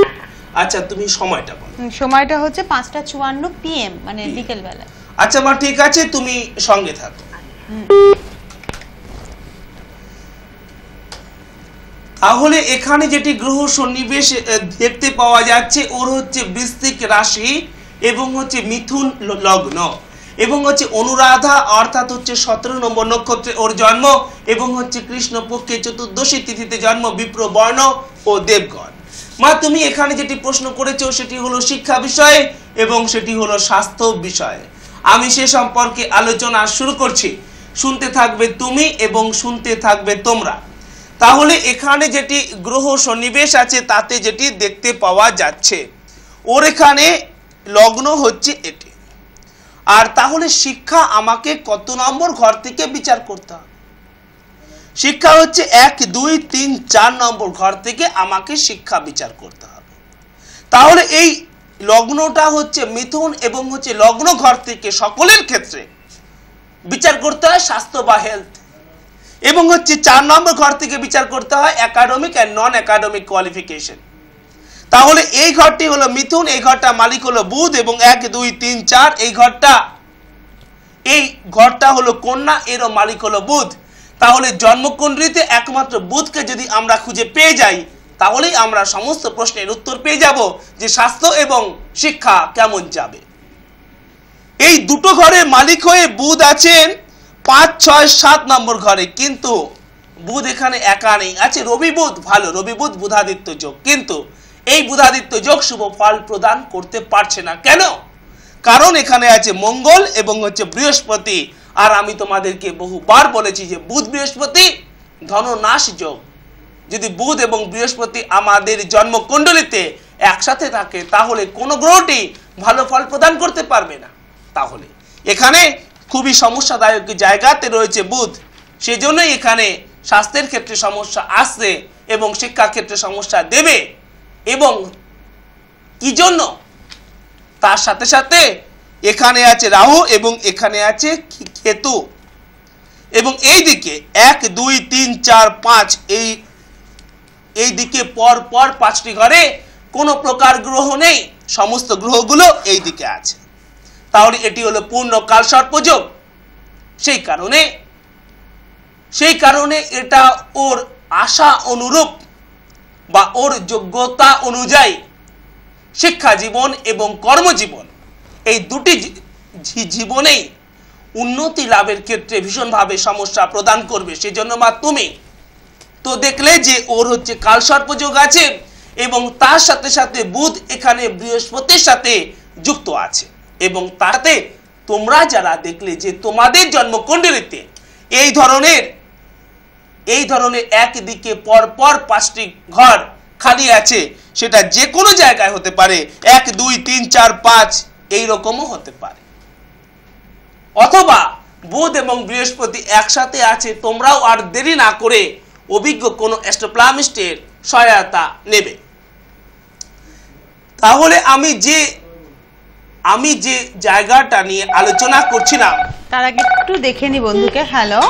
আচ্ছা, তুমি সময়টা বলো। সময়টা হচ্ছে 5:54 PM, মানে বিকেল বেলা। আচ্ছা মা, ঠিক আছে, তুমি সঙ্গে থাকো। তাহলে এখানে যেটি গ্রহ সন্নিবেশ দেখতে পাওয়া যাচ্ছে, ওর হচ্ছে বৃশ্চিক রাশি এবং হচ্ছে মিথুন লগ্ন এবং হচ্ছে অনুরাধা অর্থাৎ হচ্ছে 17 নম্বর নক্ষত্রে ওর জন্ম এবং হচ্ছে কৃষ্ণপক্ষে চতুর্দশী তিথিতে জন্ম, বিপ্র বর্ণ ও দেবগণ। মা, তুমি এখানে যেটি প্রশ্ন করেছো সেটি হলো শিক্ষা বিষয়ে এবং সেটি হলো স্বাস্থ্য বিষয়ে। আমি সে সম্পর্কে আলোচনা শুরু করছি, শুনতে থাকবে তুমি এবং শুনতে থাকবে তোমরা। তাহলে এখানে যেটি গ্রহ সন্নিবেশ আছে তাতে যেটি দেখতে পাওয়া যাচ্ছে, ওর এখানে লগ্ন হচ্ছে এটি। আর তাহলে শিক্ষা আমাকে কত নম্বর ঘর থেকে বিচার করতে হবে? শিক্ষা হচ্ছে 1, 2, 3, 4 নম্বর ঘর থেকে আমাকে শিক্ষা বিচার করতে হবে। তাহলে এই লগ্নটা হচ্ছে মিথুন এবং হচ্ছে লগ্ন ঘর থেকে সকলের ক্ষেত্রে বিচার করতে হয় স্বাস্থ্য বা হেলথ, এবং হচ্ছে 4 নম্বর ঘর থেকে বিচার করতে হয় academic and non academic qualification. তাহলে এই ঘরটি হলো মিথুন, এই ঘরটা মালিক হলো বুধ এবং 1, 2, 3, 4 এই ঘরটা হলো কন্যা, এরও মালিক হলো বুধ। তাহলে জন্মকুণ্ডলিতে একমাত্র বুধকে যদি আমরা খুঁজে পেয়ে যাই তাহলেই আমরা সমস্ত প্রশ্নের উত্তর পেয়ে যাব যে স্বাস্থ্য এবং শিক্ষা কেমন যাবে। এই দুটো ঘরের মালিক হয়ে বুধ আছেন 5, 6, 7 নম্বর ঘরে, কিন্তু বুধ এখানে একা নেই, আছে রবি বুধ। ভালো, রবি বুধ বুধাদিত্য যোগ, কিন্তু এই বুধাদিত্য যোগ শুভ ফল প্রদান করতে পারছে না। কেন? কারণ এখানে আছে মঙ্গল এবং হচ্ছে বৃহস্পতি। আর আমি তোমাদেরকে বহুবার বলেছি যে বুধ বৃহস্পতি ধননাশ যোগ। যদি বুধ এবং বৃহস্পতি আমাদের জন্মকুণ্ডলিতে একসাথে থাকে তাহলে কোনো গ্রহটি ভালো ফল প্রদান করতে পারবে না। তাহলে এখানে খুবই সমস্যাদায়ক জায়গাতে রয়েছে বুধ, সেজন্যই এখানে স্বাস্থ্যের ক্ষেত্রে সমস্যা আসছে এবং শিক্ষার ক্ষেত্রে সমস্যা দেবে। এবং কি জন্য? তার সাথে সাথে এখানে আছে রাহু এবং এখানে আছে কেতু, এবং এই দিকে 1, 2, 3, 4, 5 এই দিকে পর পর 5টি ঘরে কোনো প্রকার গ্রহ নেই, সমস্ত গ্রহগুলো এই দিকে আছে। তাহলে এটি হলো পূর্ণ কাল সর্পযোগ। সেই কারণে এটা ওর আশা অনুরূপ বা ওর যোগ্যতা অনুযায়ী শিক্ষা জীবন এবং কর্মজীবন এই দুটি জীবনেই উন্নতি লাভের ক্ষেত্রে ভীষণভাবে সমস্যা প্রদান করবে। সেজন্য মা তুমি তো দেখলে যে ওর হচ্ছে কাল সর্পযোগ আছে এবং তার সাথে সাথে বুধ এখানে বৃহস্পতির সাথে যুক্ত আছে, এবং তাতে তোমরা যারা দেখলে যে তোমাদের জন্মকুণ্ডলিতে এই ধরনের একদিকে পর পর 5টি ঘর খালি আছে, সেটা যে কোনো জায়গায় হতে পারে, 1, 2, 3, 4, 5 এইরকমও হতে পারে, অথবা বুধ এবং বৃহস্পতি একসাথে আছে। তোমরাও আর দেরি না করে অভিজ্ঞ কোনো অ্যাস্ট্রোপ্লামিস্টের সহায়তা নেবে। তাহলে আমি যে জায়গাটা নিয়ে আলোচনা করছিলাম তার আগে একটু দেখে নি বন্ধুকে। হ্যালো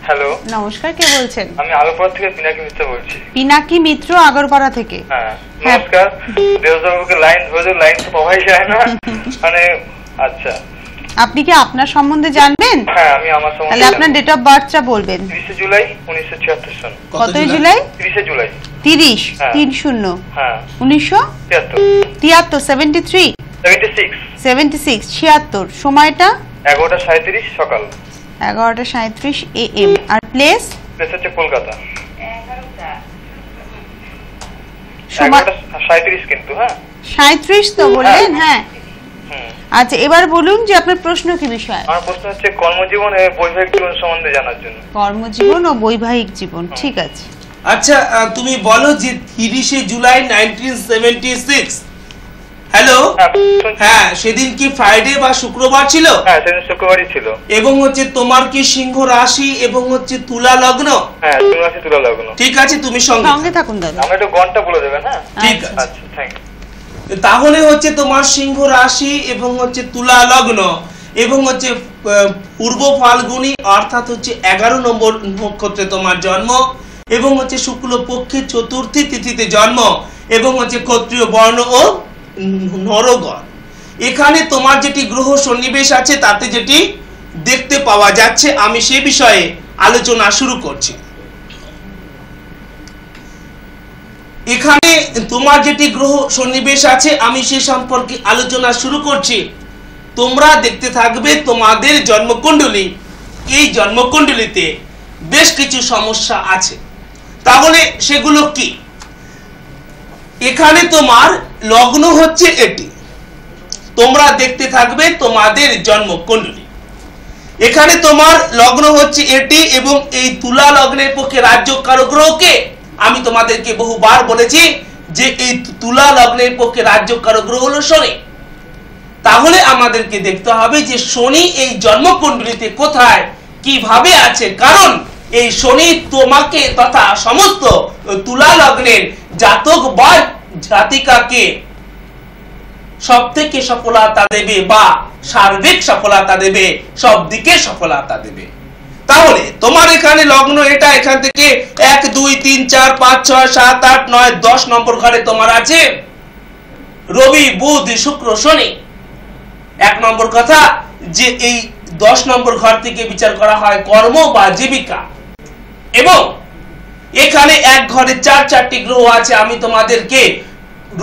হ্যালো, নমস্কার, কে বলছেন? আমি আলোপাড়া থেকে পিনাকি মিত্র বলছি। পিনাকি মিত্র, আগরপাড়া থেকে। হ্যাঁ, নমস্কার। দেবদাবাবুকে লাইন তো পাওয়াই যায় না, মানে আচ্ছা। আপনি কি আপনার সম্বন্ধে জানবেন? হ্যাঁ, আমি আমার সম্বন্ধে। তাহলে আপনার ডেট অফ বার্থটা বলবেন। 30 জুলাই 1976 সন। কতই জুলাই? 30 জুলাই। 30 হ্যাঁ। 30 হ্যাঁ, 1973 76 76 সময়টা 11:37 সকাল। 11:37 AM। R place? প্লেস হচ্ছে কলকাতা। সময় 11:37 কিন্তু। হ্যাঁ, 37 তো বললেন। হ্যাঁ, হুম। আচ্ছা, এবার বলুন যে আপনার প্রশ্ন কি বিষয়? আমার প্রশ্ন হচ্ছে কর্মজীবন এবং বৈবাহিক জীবন সম্বন্ধে জানার জন্য। কর্মজীবন ও বৈবাহিক জীবন, ঠিক আছে। আচ্ছা, তুমি বলো যে 30 জুলাই 1976। হ্যালো, হ্যাঁ, সেদিন কি ফ্রাইডে বা শুক্রবার ছিল? হ্যাঁ, সেদিন শুক্রবারই ছিল। এবং হচ্ছে তোমার কি সিংহ রাশি এবং হচ্ছে তুলা লগ্ন? হ্যাঁ, সিংহ রাশি তুলা লগ্ন। ঠিক আছে, তুমি সঙ্গে থাকুন দাদা। আমরা একটু ঘন্টা বলে দেবেন। হ্যাঁ, ঠিক আছে। আচ্ছা, থ্যাংক ইউ। তাহলে হচ্ছে তোমার সিংহ রাশি এবং হচ্ছে তুলা লগ্ন এবং হচ্ছে পূর্ব ফাল্গুনী অর্থাৎ হচ্ছে 11 নম্বর নক্ষত্রে তোমার জন্ম এবং হচ্ছে শুক্ল পক্ষে চতুর্থী তিথিতে জন্ম এবং হচ্ছে ক্ষত্রিয় বর্ণ ও নরগণ। এখানে তোমার যেটি গ্রহ সন্নিবেশ আছে তাতে যেটি দেখতে পাওয়া যাচ্ছে আমি সে বিষয়ে আলোচনা শুরু করছি। এখানে তোমার যেটি গ্রহ সন্নিবেশ আছে আমি সে সম্পর্কে আলোচনা শুরু করছি। তোমরা দেখতে থাকবে তোমাদের জন্মকুণ্ডলী, এই জন্মকুণ্ডলীতে বেশ কিছু সমস্যা আছে। তাহলে সেগুলো কি? এখানে তোমার লগ্ন হচ্ছে এটি, তোমরা দেখতে থাকবে তোমাদের জন্মকুণ্ডলী। এখানে তোমার লগ্ন হচ্ছে এটি এবং এই তুলা লগ্নের পক্ষে রাজ্যকারক গ্রহকে আমি তোমাদেরকে বহুবার বলেছি যে এই তুলা লগ্নের পক্ষে রাজ্যকারক গ্রহ হলো শনি। তাহলে আমাদেরকে দেখতে হবে যে শনি এই জন্মকুণ্ডলীতে কোথায় কিভাবে আছে, কারণ এই শনি তোমাকে তথা সমস্ত তুলা লগ্নের জাতক বা জাতিকাকে সব থেকে সফলতা দেবে বা সার্বিক সফলতা দেবে, সব দিকে সফলতা দেবে। তাহলে তোমার এখানে লগ্ন এটা, এখান থেকে 1 2 3 4 5 6 7 8 9 10 নম্বর ঘরে তোমার আছে রবি বুধ শুক্র শনি। 1 নম্বর কথা যে এই 10 নম্বর ঘর থেকে বিচার করা হয় কর্ম বা জীবিকা, এবং এখানে এক ঘরে 4টি গ্রহ আছে। আমি তোমাদেরকে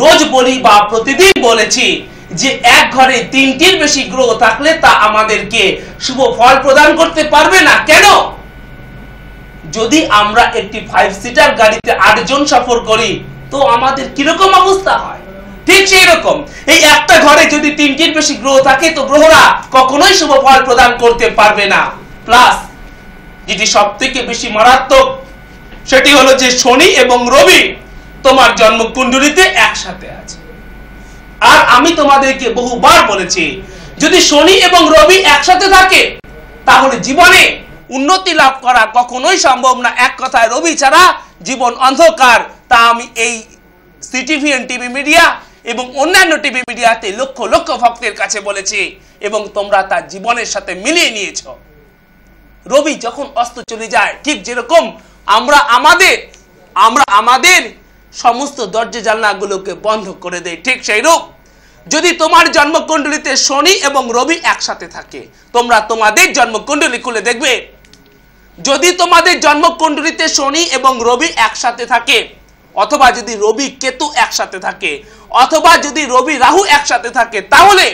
রোজ বলি বা প্রতিদিন বলেছি যে এক ঘরে 3টির বেশি গ্রহ থাকলে তা আমাদেরকে শুভ ফল প্রদান করতে পারবে না। কেন? যদি আমরা একটি 5 সিটার গাড়িতে 8 জন সফর করি তো আমাদের কিরকম অবস্থা হয়, ঠিক সেই রকম এই একটা ঘরে যদি 3টির বেশি গ্রহ থাকে তো গ্রহরা কখনোই শুভ ফল প্রদান করতে পারবে না। প্লাস যেটি সব থেকে বেশি মারাত্মক সেটি হলো যে শনি এবং রবি তোমার জন্মকুণ্ডলীতে একসাথে আছে। আর আমি তোমাদেরকে বহুবার বলেছি যদি শনি এবং রবি একসাথে থাকে তাহলে জীবনে উন্নতি লাভ করা কখনোই সম্ভব না। এক কথায় রবি ছাড়া জীবন অন্ধকার। তা আমি এই সিটিভিএন টিভি মিডিয়া এবং অন্যান্য টিভি মিডিয়াতে লক্ষ লক্ষ ভক্তের কাছে বলেছি এবং তোমরা তা জীবনের সাথে মিলিয়ে নিয়েছো। রবি যখন অস্ত চলে যায় ঠিক যেরকম আমরা আমাদের সমস্ত দরজা জানলাগুলোকে বন্ধ করে দেয়, ঠিক সেই রূপ যদি তোমার জন্মকুণ্ডলীতে শনি এবং রবি একসাথে থাকে, তোমরা তোমাদের জন্মকুণ্ডলী খুলে দেখবে যদি তোমাদের জন্মকুণ্ডলীতে শনি এবং রবি একসাথে থাকে, অথবা যদি রবি কেতু একসাথে থাকে, অথবা যদি রবি রাহু একসাথে থাকে, তাহলে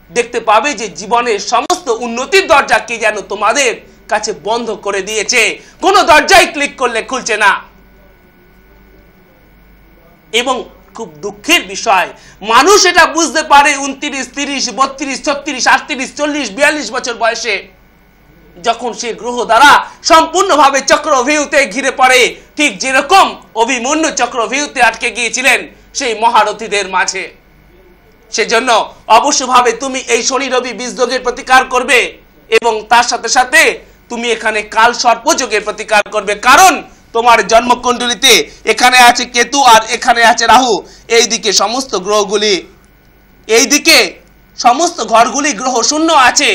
দেখতে পাবে যে জীবনের সমস্ত উন্নতির দরজা কি যেন তোমাদের কাছে বন্ধ করে দিয়েছে। কোনো দরজায় ক্লিক করলে খুলছে না। এবং খুব দুঃখের বিষয় মানুষ এটা বুঝতে পারে 29 30 32 36 38 40 42 বছর বয়সে, যখন সে গ্রহ দ্বারা সম্পূর্ণভাবে চক্রভিউতে ঘিরে পড়ে, ঠিক যেরকম অভিমন্যু চক্রভিউতে আটকে গিয়েছিলেন সেই মহারথীদের মাঝে। সেজন্য অবশ্যভাবে তুমি এই শনি রবি বীজযোগের প্রতিকার করবে এবং তার সাথে সাথে তুমি এখানে কাল সর্পযোগের প্রতিকার করবে, কারণ তোমার জন্মকুণ্ডলীতে এখানে আছে কেতু আর এখানে আছে রাহু। এইদিকে সমস্ত গ্রহগুলি, এইদিকে সমস্ত ঘরগুলি গ্রহ শূন্য আছে।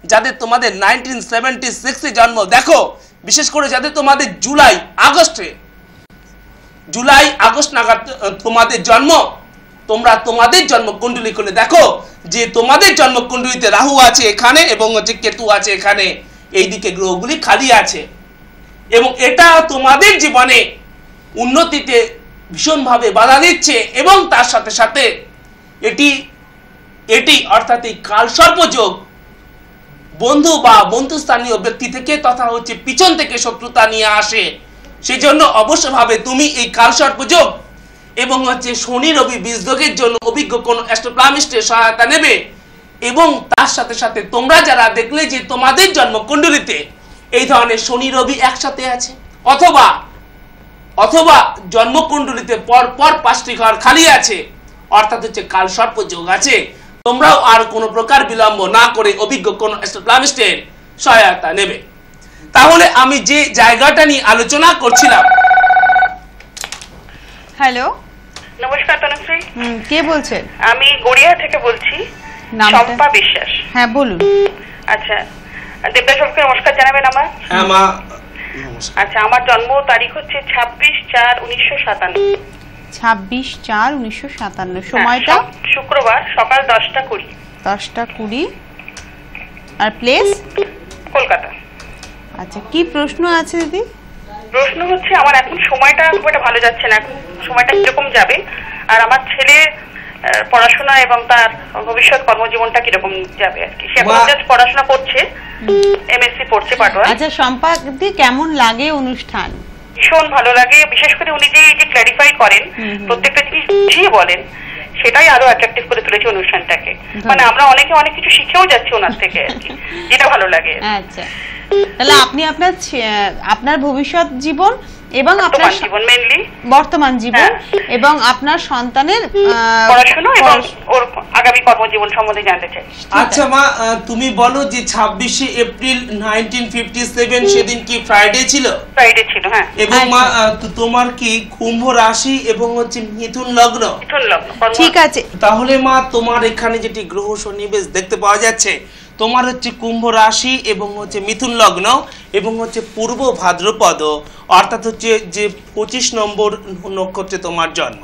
যাদের তোমাদের 1976 জন্ম, দেখো বিশেষ করে যাদের তোমাদের জুলাই আগস্ট নাগাদ তোমাদের জন্ম, তোমরা তোমাদের জন্মকুণ্ডলী খুলে দেখো যে তোমাদের জন্মকুণ্ডলীতে রাহু আছে এখানে এবং হচ্ছে কেতু আছে এখানে। এইদিকে গ্রহগুলি খালি আছে এবং এটা তোমাদের জীবনে উন্নতিতে ভীষণভাবে বাধা দিচ্ছে এবং তার সাথে সাথে এটি অর্থাৎ এই কালসর্পযোগ বন্ধু বা বন্ধুস্থানীয় ব্যক্তি থেকে তথা হচ্ছে পিছন থেকে শত্রুতা নিয়ে আসে। সেজন্য অবশ্যভাবে তুমি এই কালসর্পযোগ এবং হচ্ছে শনি রবি বীজযোগের জন্য অভিজ্ঞ কোন অ্যাস্ট্রোপ্লামিস্টের সহায়তা নেবে এবং তার সাথে সাথে তোমরা যারা দেখলে যে তোমাদের জন্মকুণ্ডলীতে এই ধরনের শনি রবি একসাথে আছে, অথবা জন্মকুণ্ডলীতে পর 5টি ঘর খালি আছে, অর্থাৎ হচ্ছে কালসর্পযোগ আছে, তোমরাও আর কোনো প্রকার বিলম্ব না করে অভিজ্ঞ কোন অ্যাস্ট্রোপ্লামিস্টের সহায়তা নেবে। তাহলে আমি যে জায়গাটা নিয়ে আলোচনা করছিলাম। হ্যালো, নমস্কার তনুশ্রী। কে বলছেন? আমি গড়িয়া থেকে বলছি, শম্পা বিশ্বাস। হ্যাঁ বলুন। আচ্ছা, দেবদাস বাবুকে নমস্কার জানাবেন আমার। হ্যাঁ মা। আচ্ছা, আমার জন্ম তারিখ হচ্ছে 26/4/1957। 26/4/1957। সময়টা? শুক্রবার সকাল 10টা 20। 10টা 20। আর প্লেস? কলকাতা। আচ্ছা, কি প্রশ্ন আছে দিদি? প্রশ্ন হচ্ছে আমার এখন সময়টা খুব একটা ভালো যাচ্ছে না, এখন সময়টা কিরকম যাবে, আর আমার ছেলে পড়াশোনা এবং তার ভবিষ্যৎ কর্মজীবনটা কিরকম যাবে আর কি। সে এখন জাস্ট পড়াশোনা করছে, এমএসসি পড়ছে পাটোয়া। আচ্ছা সম্পাদি, কেমন লাগে অনুষ্ঠান? ভীষণ ভালো লাগে, বিশেষ করে উনি যে ক্ল্যারিফাই করেন, প্রত্যেকটা জিনিস বুঝিয়ে বলেন, সেটাই আরো অ্যাট্রাকটিভ করে তুলেছে অনুষ্ঠানটাকে। মানে আমরা অনেকে অনেক কিছু শিখেও যাচ্ছি ওনার থেকে আর কি, যেটা ভালো লাগে। আচ্ছা, তাহলে আপনি আপনার ভবিষ্যৎ জীবন এবং আপনার জীবন মেইনলি বর্তমান জীবন এবং আপনার সন্তানের পড়াশোনা এবং ওর আগামী কর্মজীবন সম্বন্ধে জানতে চাই। আচ্ছা মা, তুমি বলো যে 26শে এপ্রিল 1957 সেদিন কি ফ্রাইডে ছিল? ফ্রাইডে ছিল, হ্যাঁ। এবং মা তোমার কি কুম্ভ রাশি এবং হচ্ছে মিথুন লগ্ন? মিথুন লগ্ন। ঠিক আছে, তাহলে মা তোমার এখানে যেটি গ্রহ সন্নিবেশ দেখতে পাওয়া যাচ্ছে, তোমার হচ্ছে কুম্ভ রাশি এবং হচ্ছে মিথুন লগ্ন এবং হচ্ছে পূর্ব ভাদ্রপদ, অর্থাৎ হচ্ছে যে 25 নম্বর নক্ষত্রে তোমার জন্ম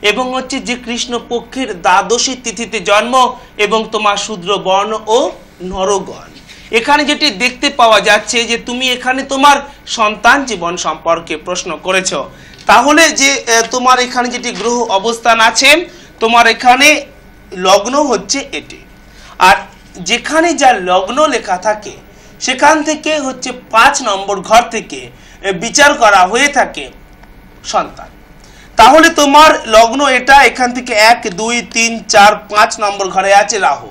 এবং হচ্ছে যে কৃষ্ণ পক্ষের দ্বাদশী তিথিতে জন্ম এবং তোমার শূদ্র বর্ণ ও নরগণ। এখানে যেটি দেখতে পাওয়া যাচ্ছে যে তুমি এখানে তোমার সন্তান জীবন সম্পর্কে প্রশ্ন করেছো। তাহলে যে তোমার এখানে যেটি গ্রহ অবস্থান আছে, তোমার এখানে লগ্ন হচ্ছে এটি, আর যেখানে যা লগ্ন লেখা থাকে সেখান থেকে হচ্ছে 5 নম্বর ঘর থেকে বিচার করা হয়ে থাকে সন্তান। তাহলে তোমার লগ্ন এটা, এখান থেকে 1 2 3 4 5 নম্বর ঘরে আছে রাহু,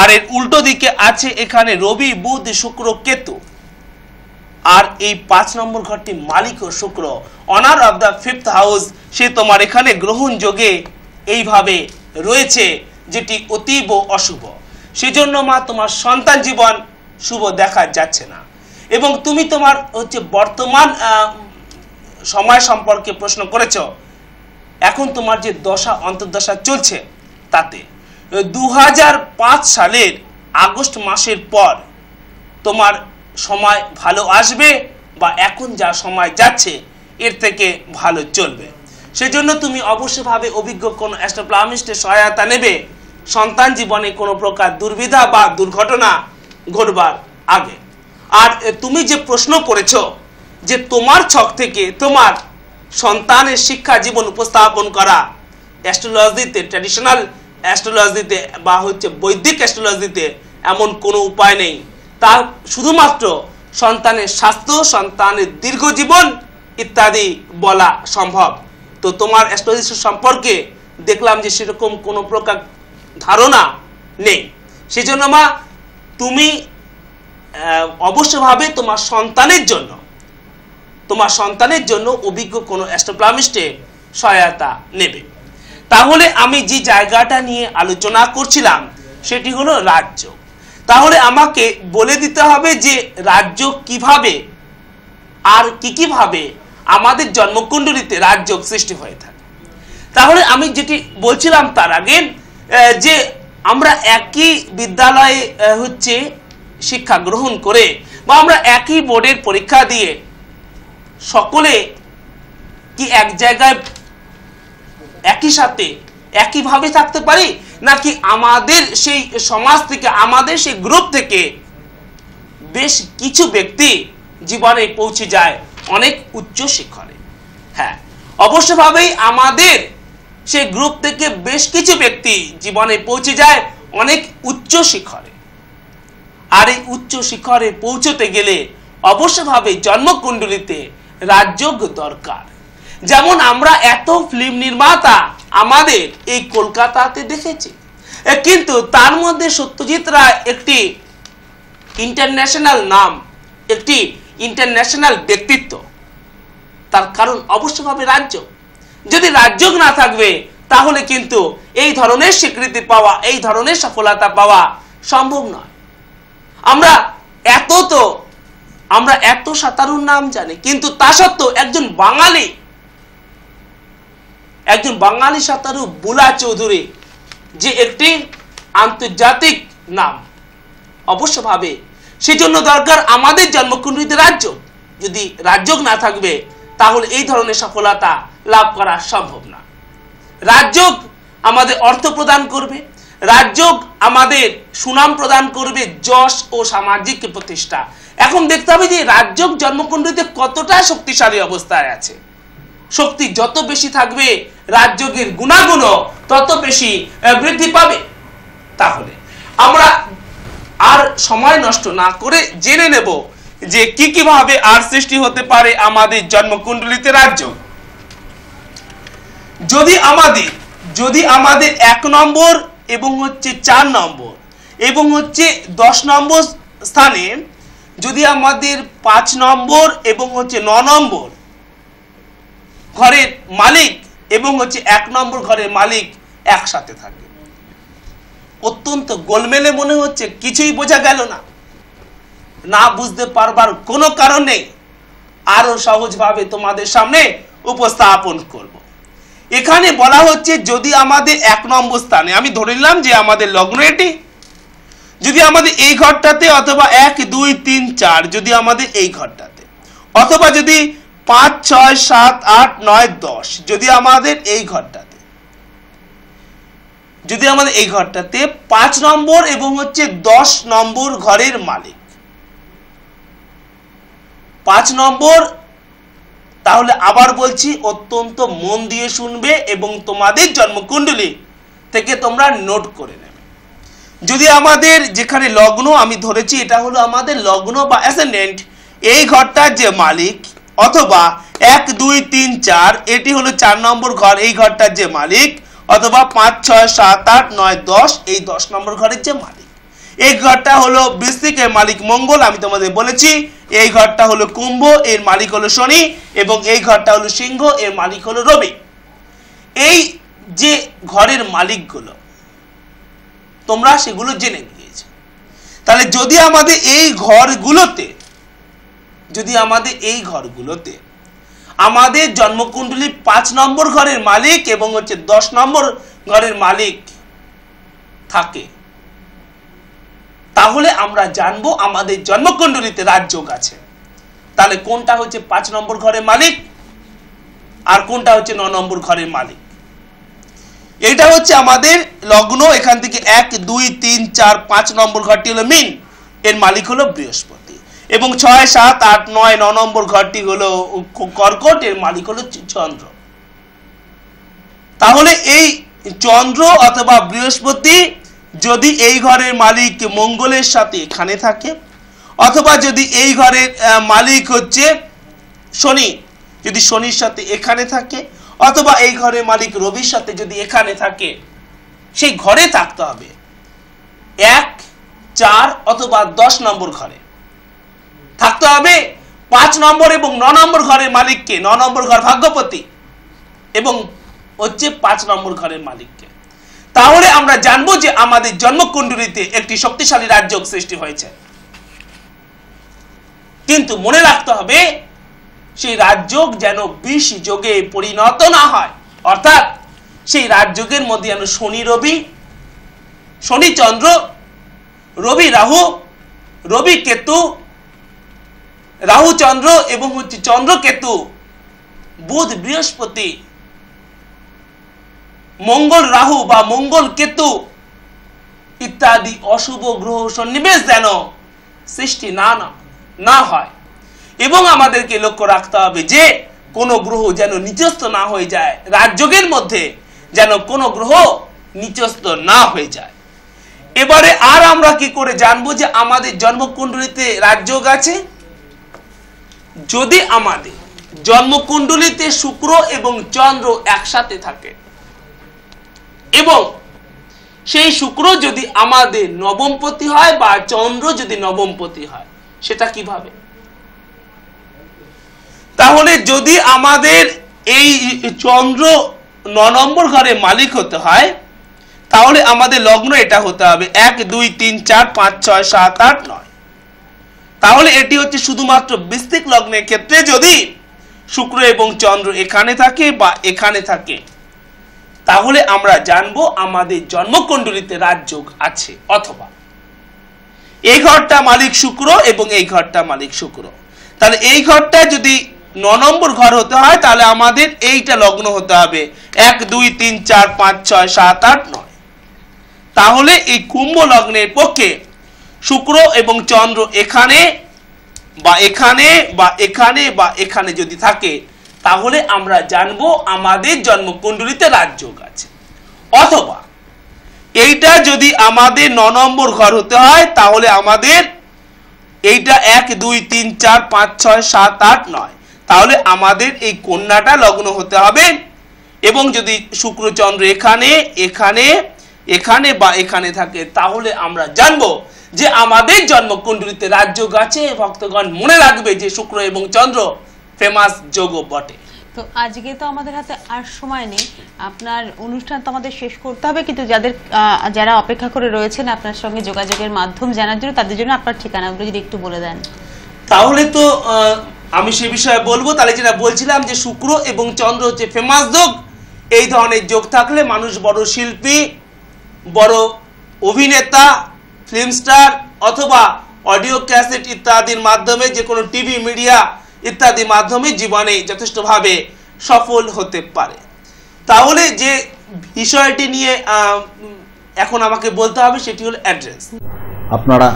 আর এর উল্টো দিকে আছে এখানে রবি বুধ শুক্র কেতু, আর এই 5 নম্বর ঘরটি মালিক ও শুক্র, honour of the 5th house, সে তোমার এখানে গ্রহণ যোগে এইভাবে রয়েছে, যেটি অতীব অশুভ। সেজন্য মা তোমার সন্তান জীবন শুভ দেখা যাচ্ছে না। এবং তুমি তোমার হচ্ছে বর্তমান সময় সম্পর্কে প্রশ্ন করেছো। এখন তোমার যে দশা অন্তর্দশা চলছে তাতে 2005 সালের আগস্ট মাসের পর তোমার সময় ভালো আসবে, বা এখন যা সময় যাচ্ছে এর থেকে ভালো চলবে। সেজন্য তুমি অবশ্যভাবে অভিজ্ঞ কোনো অ্যাস্ট্রোপ্লামিস্টের সহায়তা নেবে সন্তান জীবনে কোনো প্রকার দুর্বিধা বা দুর্ঘটনা ঘটবার আগে। আর তুমি যে প্রশ্ন করেছো যে তোমার ছক থেকে তোমার সন্তানের শিক্ষা জীবন উপস্থাপন করা, অ্যাস্ট্রোলজিতে, ট্র্যাডিশনাল অ্যাস্ট্রোলজিতে বা হচ্ছে বৈদিক অ্যাস্ট্রোলজিতে এমন কোনো উপায় নেই। তা শুধুমাত্র সন্তানের স্বাস্থ্য, সন্তানের দীর্ঘজীবন ইত্যাদি বলা সম্ভব। তো তোমার অ্যাস্ট্রোলজি সম্পর্কে দেখলাম যে সেরকম কোনো প্রকার ধারণা নেই। সেজন্য মা তুমি অবশ্যভাবে তোমার সন্তানের জন্য অভিজ্ঞ কোনো অ্যাস্ট্রোপ্লামিস্টের সহায়তা নেবে। তাহলে আমি যে জায়গাটা নিয়ে আলোচনা করছিলাম সেটি হলো রাজ্য। তাহলে আমাকে বলে দিতে হবে যে রাজ্য কিভাবে আর কিভাবে আমাদের জন্মকুণ্ডলিতে রাজ্য সৃষ্টি হয়ে থাকে। তাহলে আমি যেটি বলছিলাম তার আগে যে আমরা একই বিদ্যালয়ে হচ্ছে শিক্ষা গ্রহণ করে বা আমরা একই বোর্ডের পরীক্ষা দিয়ে সকলে কি এক জায়গায় একই সাথে একইভাবে থাকতে পারি, নাকি আমাদের সেই সমাজ থেকে, আমাদের সেই গ্রুপ থেকে বেশ কিছু ব্যক্তি জীবনে পৌঁছে যায় অনেক উচ্চ শিখরে? হ্যাঁ, অবশ্যভাবেই আমাদের সেই গ্রুপ থেকে বেশ কিছু ব্যক্তি জীবনে পৌঁছে যায় অনেক উচ্চ শিখরে। আর এই উচ্চ শিখরে পৌঁছতে গেলে অবশ্যভাবে জন্মকুণ্ডলিতে রাজযোগ দরকার। যেমন আমরা এত ফিল্ম নির্মাতা আমাদের এই কলকাতাতে দেখেছি, কিন্তু তার মধ্যে সত্যজিৎ রায় একটি ইন্টারন্যাশনাল নাম, একটি ইন্টারন্যাশনাল ব্যক্তিত্ব। তার কারণ অবশ্যভাবে রাজ্য। যদি রাজযোগ না থাকবে তাহলে কিন্তু এই ধরনের স্বীকৃতি পাওয়া, এই ধরনের সফলতা পাওয়া সম্ভব নয়। আমরা এত সাতারুর নাম জানি, কিন্তু তা সত্ত্বেও একজন বাঙালি সাঁতারু বুলা চৌধুরী যে একটি আন্তর্জাতিক নাম, অবশ্যভাবে সেজন্য দরকার আমাদের জন্মকুণ্ডলিতে রাজ্য। যদি রাজযোগ না থাকবে তাহলে এই ধরনের সফলতা লাভ করা সম্ভব না। রাজযোগ আমাদের অর্থ প্রদান করবে, রাজযোগ আমাদের সুনাম প্রদান করবে, যশ ও সামাজিক প্রতিষ্ঠা। এখন দেখতে হবে যে রাজযোগ জন্মকুণ্ডলিতে কতটা শক্তিশালী অবস্থায় আছে। শক্তি যত বেশি থাকবে রাজযোগের গুণাগুণ তত বেশি বৃদ্ধি পাবে। তাহলে আমরা আর সময় নষ্ট না করে জেনে নেব যে কি কিভাবে আর সৃষ্টি হতে পারে আমাদের জন্মকুণ্ডলিতে রাজযোগ। যদি আমাদের 1 নম্বর এবং হচ্ছে 4 নম্বর এবং হচ্ছে 10 নম্বর স্থানে যদি আমাদের 5 নম্বর এবং হচ্ছে 9 নম্বর ঘরের মালিক এবং হচ্ছে 1 নম্বর ঘরের মালিক একসাথে থাকে, অত্যন্ত গোলমেলে মনে হচ্ছে, কিছুই বোঝা গেল না। না বুঝতে পারবার কোনো কারণ নেই, আরো সহজভাবে তোমাদের সামনে উপস্থাপন করব। এখানে বলা হচ্ছে যদি আমাদের 1 নম্বর স্থানে, আমি ধরে নিলাম যে আমাদের লগ্ন এটি, যদি আমাদের এই ঘরটাতে অথবা 1 2 3 4 যদি আমাদের এই ঘরটাতে, অথবা যদি 5 6 7 8 9 10 যদি আমাদের এই ঘরটাতে, যদি আমাদের এই ঘরটাতে 5 নম্বর এবং হচ্ছে 10 নম্বর ঘরের মালিক 5 নম্বর, তাহলে আবার বলছি অত্যন্ত মন দিয়ে শুনবে এবং তোমাদের জন্মকুণ্ডলী থেকে তোমরা নোট করে নেবে। যদি আমাদের যেখানে লগ্ন আমি ধরেছি এটা হলো আমাদের লগ্ন বা অ্যাসেন্ডেন্ট, এই ঘরটার যে মালিক, অথবা 1 2 3 4 এটি হলো 4 নম্বর ঘর, এই ঘরটার যে মালিক, অথবা 5 6 7 8 9 10 এই 10 নম্বর ঘরের যে মালিক। এই ঘরটা হলো বৃশ্চিকের মালিক মঙ্গল, আমি তোমাদের বলেছি। এই ঘরটা হলো কুম্ভ, এর মালিক হলো শনি, এবং এই ঘরটা হলো সিংহ, এর মালিক হলো রবি। এই যে ঘরের মালিকগুলো তোমরা সেগুলো জেনে গিয়েছো। তাহলে যদি আমাদের এই ঘরগুলোতে আমাদের জন্মকুণ্ডলী 5 নম্বর ঘরের মালিক এবং হচ্ছে 10 নম্বর ঘরের মালিক থাকে, তাহলে আমরা জানবো আমাদের জন্মকুণ্ডলীতে রাজযোগ আছে। তাহলে কোনটা হচ্ছে 5 নম্বর ঘরের মালিক আর কোনটা হচ্ছে 9 নম্বর ঘরের মালিক? এটা হচ্ছে আমাদের লগ্ন। এখান থেকে 1 2 3 4 5 নম্বর ঘরটি হলো মীন, এর মালিক হলো বৃহস্পতি, এবং 6 7 8 9 9 নম্বর ঘরটি হলো কর্কট, এর মালিক হলো চন্দ্র। তাহলে এই চন্দ্র অথবা বৃহস্পতি যদি এই ঘরের মালিক মঙ্গলের সাথে এখানে থাকে, অথবা যদি এই ঘরের মালিক হচ্ছে শনি যদি শনির সাথে এখানে থাকে, অথবা এই ঘরের মালিক রবির সাথে যদি এখানে থাকে, সেই ঘরে থাকতে হবে 1 4 অথবা 10 নম্বর ঘরে থাকতে হবে। 5 নম্বর এবং 9 নম্বর ঘরের মালিককে, 9 নম্বর ঘর ভাগ্যপতি এবং হচ্ছে 5 নম্বর ঘরের মালিককে। তাহলে আমরা জানবো যে আমাদের জন্মকুণ্ডলীতে একটি শক্তিশালী রাজযোগ সৃষ্টি হয়েছে। কিন্তু মনে রাখতে হবে সেই রাজযোগ যেন বিষ যোগে পরিণত না হয়, অর্থাৎ সেই রাজযোগের মধ্যে যেন শনি রবি, শনি চন্দ্র, রবি রাহু, রবি কেতু, রাহু চন্দ্র এবং হচ্ছে চন্দ্র কেতু, বুধ বৃহস্পতি, মঙ্গল রাহু বা মঙ্গল কেতু ইত্যাদি অশুভ গ্রহ সন্নিবেশ যেন সৃষ্টি না হয়। এবং আমাদেরকে লক্ষ্য রাখতে হবে যে কোনো গ্রহ যেন নিচস্থ না হয়ে যায়, রাজযোগের মধ্যে যেন কোনো গ্রহ নিচস্থ না হয়ে যায়। এবারে আর আমরা কি করে জানবো যে আমাদের জন্মকুণ্ডলীতে রাজযোগ আছে? যদি আমাদের জন্মকুণ্ডলীতে শুক্র এবং চন্দ্র একসাথে থাকে এবং সেই শুক্র যদি আমাদের নবমপতি হয় বা চন্দ্র যদি নবমপতি হয়, সেটা কিভাবে? তাহলে যদি আমাদের এই চন্দ্র 9 নম্বর ঘরে মালিক হতে হয়, তাহলে আমাদের লগ্ন এটা হতে হবে 1 2 3 4 5 6 7 8 9। তাহলে এটি হচ্ছে শুধুমাত্র বৃশ্চিক লগ্নের ক্ষেত্রে যদি শুক্র এবং চন্দ্র এখানে থাকে বা এখানে থাকে, তাহলে আমরা জানবো আমাদের জন্মকুণ্ডলীতে রাজযোগ আছে। অথবা এই ঘরটা মালিক শুক্র এবং এই ঘরটা মালিক শুক্র, তাহলে এই ঘরটা যদি 9 নম্বর ঘর হতে হয়, তাহলে আমাদের এইটা লগ্ন হতে হবে 1 2 3 4 5 6 7 8 9। তাহলে এই কুম্ভ লগ্নের পক্ষে শুক্র এবং চন্দ্র এখানে বা এখানে বা এখানে বা এখানে যদি থাকে, তাহলে আমরা জানবো আমাদের জন্মকুণ্ডলিতে রাজযোগ আছে। অথবা এইটা যদি আমাদের 9 নম্বর ঘর হতে হয়, তাহলে আমাদের এইটা 1 2 3 4 5 6 7 8 9, তাহলে আমাদের এই কন্যাটা লগ্ন হতে হবে। এবং যদি শুক্র চন্দ্র এখানে এখানে এখানে বা এখানে থাকে, তাহলে আমরা জানবো যে আমাদের জন্মকুণ্ডলিতে রাজযোগ আছে। ভক্তগণ মনে রাখবে যে শুক্র এবং চন্দ্র ফেমাস যোগ বটে। তো আজকে তো আমাদের হাতে আর সময় নেই, আপনার অনুষ্ঠান তো আমাদের শেষ করতে হবে, কিন্তু যারা অপেক্ষা করে রয়েছেন আপনার সঙ্গে যোগাযোগের মাধ্যম জানার জন্য, তাদের জন্য আপনার ঠিকানাগুলো যদি একটু বলে দেন। তাহলে তো আমি সে বিষয়ে বলবো। তাহলে যেটা বলছিলাম যে শুক্র এবং চন্দ্র হচ্ছে ফেমাস যোগ। এই ধরনের যোগ থাকলে মানুষ বড় শিল্পী, বড় অভিনেতা, ফিল্ম স্টার অথবা অডিও ক্যাসেট ইত্যাদির মাধ্যমে, যে কোনো টিভি মিডিয়া ইত্যাদির মাধ্যমে জীবনে যথেষ্টভাবে সফল হতে পারে। তাহলে যে বিষয়টি নিয়ে এখন আমাকে বলতে হবে সেটি হলো অ্যাড্রেস। আপনারা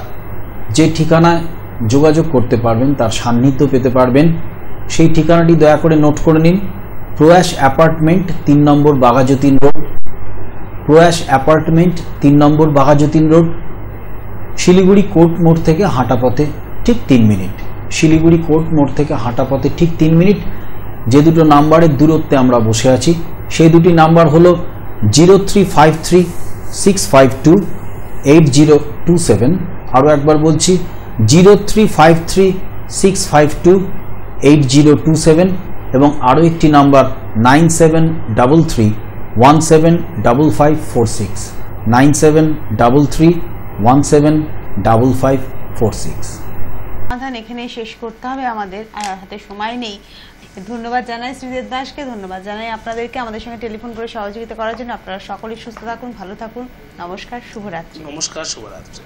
যে ঠিকানায় যোগাযোগ করতে পারবেন, তার সান্নিধ্য পেতে পারবেন, সেই ঠিকানাটি দয়া করে নোট করে নিন। প্রয়াস অ্যাপার্টমেন্ট 3 নম্বর বাঘাযতীন রোড, প্রয়াস অ্যাপার্টমেন্ট 3 নম্বর বাঘাযতীন রোড, শিলিগুড়ি কোর্ট মোড় থেকে হাঁটা পথে ঠিক 3 মিনিট। শিলিগুড়ি কোর্ট মোড় থেকে হাঁটা পথে ঠিক 3 মিনিট। যে দুটো নাম্বারের দূরত্বে আমরা বসে আছি, সেই দুটি নাম্বার হলো 035365280027। আরও একবার বলছি, 035365280027, এবং আরও একটি নাম্বার 9733175546, 9733175546। সমাধান এখানে শেষ করতে হবে, আমাদের আর হাতে সময় নেই। ধন্যবাদ জানাই শ্রীদেব দাসকে, ধন্যবাদ জানাই আপনাদেরকে আমাদের সঙ্গে টেলিফোন করে সহযোগিতা করার জন্য। আপনারা সকলেই সুস্থ থাকুন, ভালো থাকুন। নমস্কার, শুভরাত্রি। নমস্কার, শুভরাত্রি।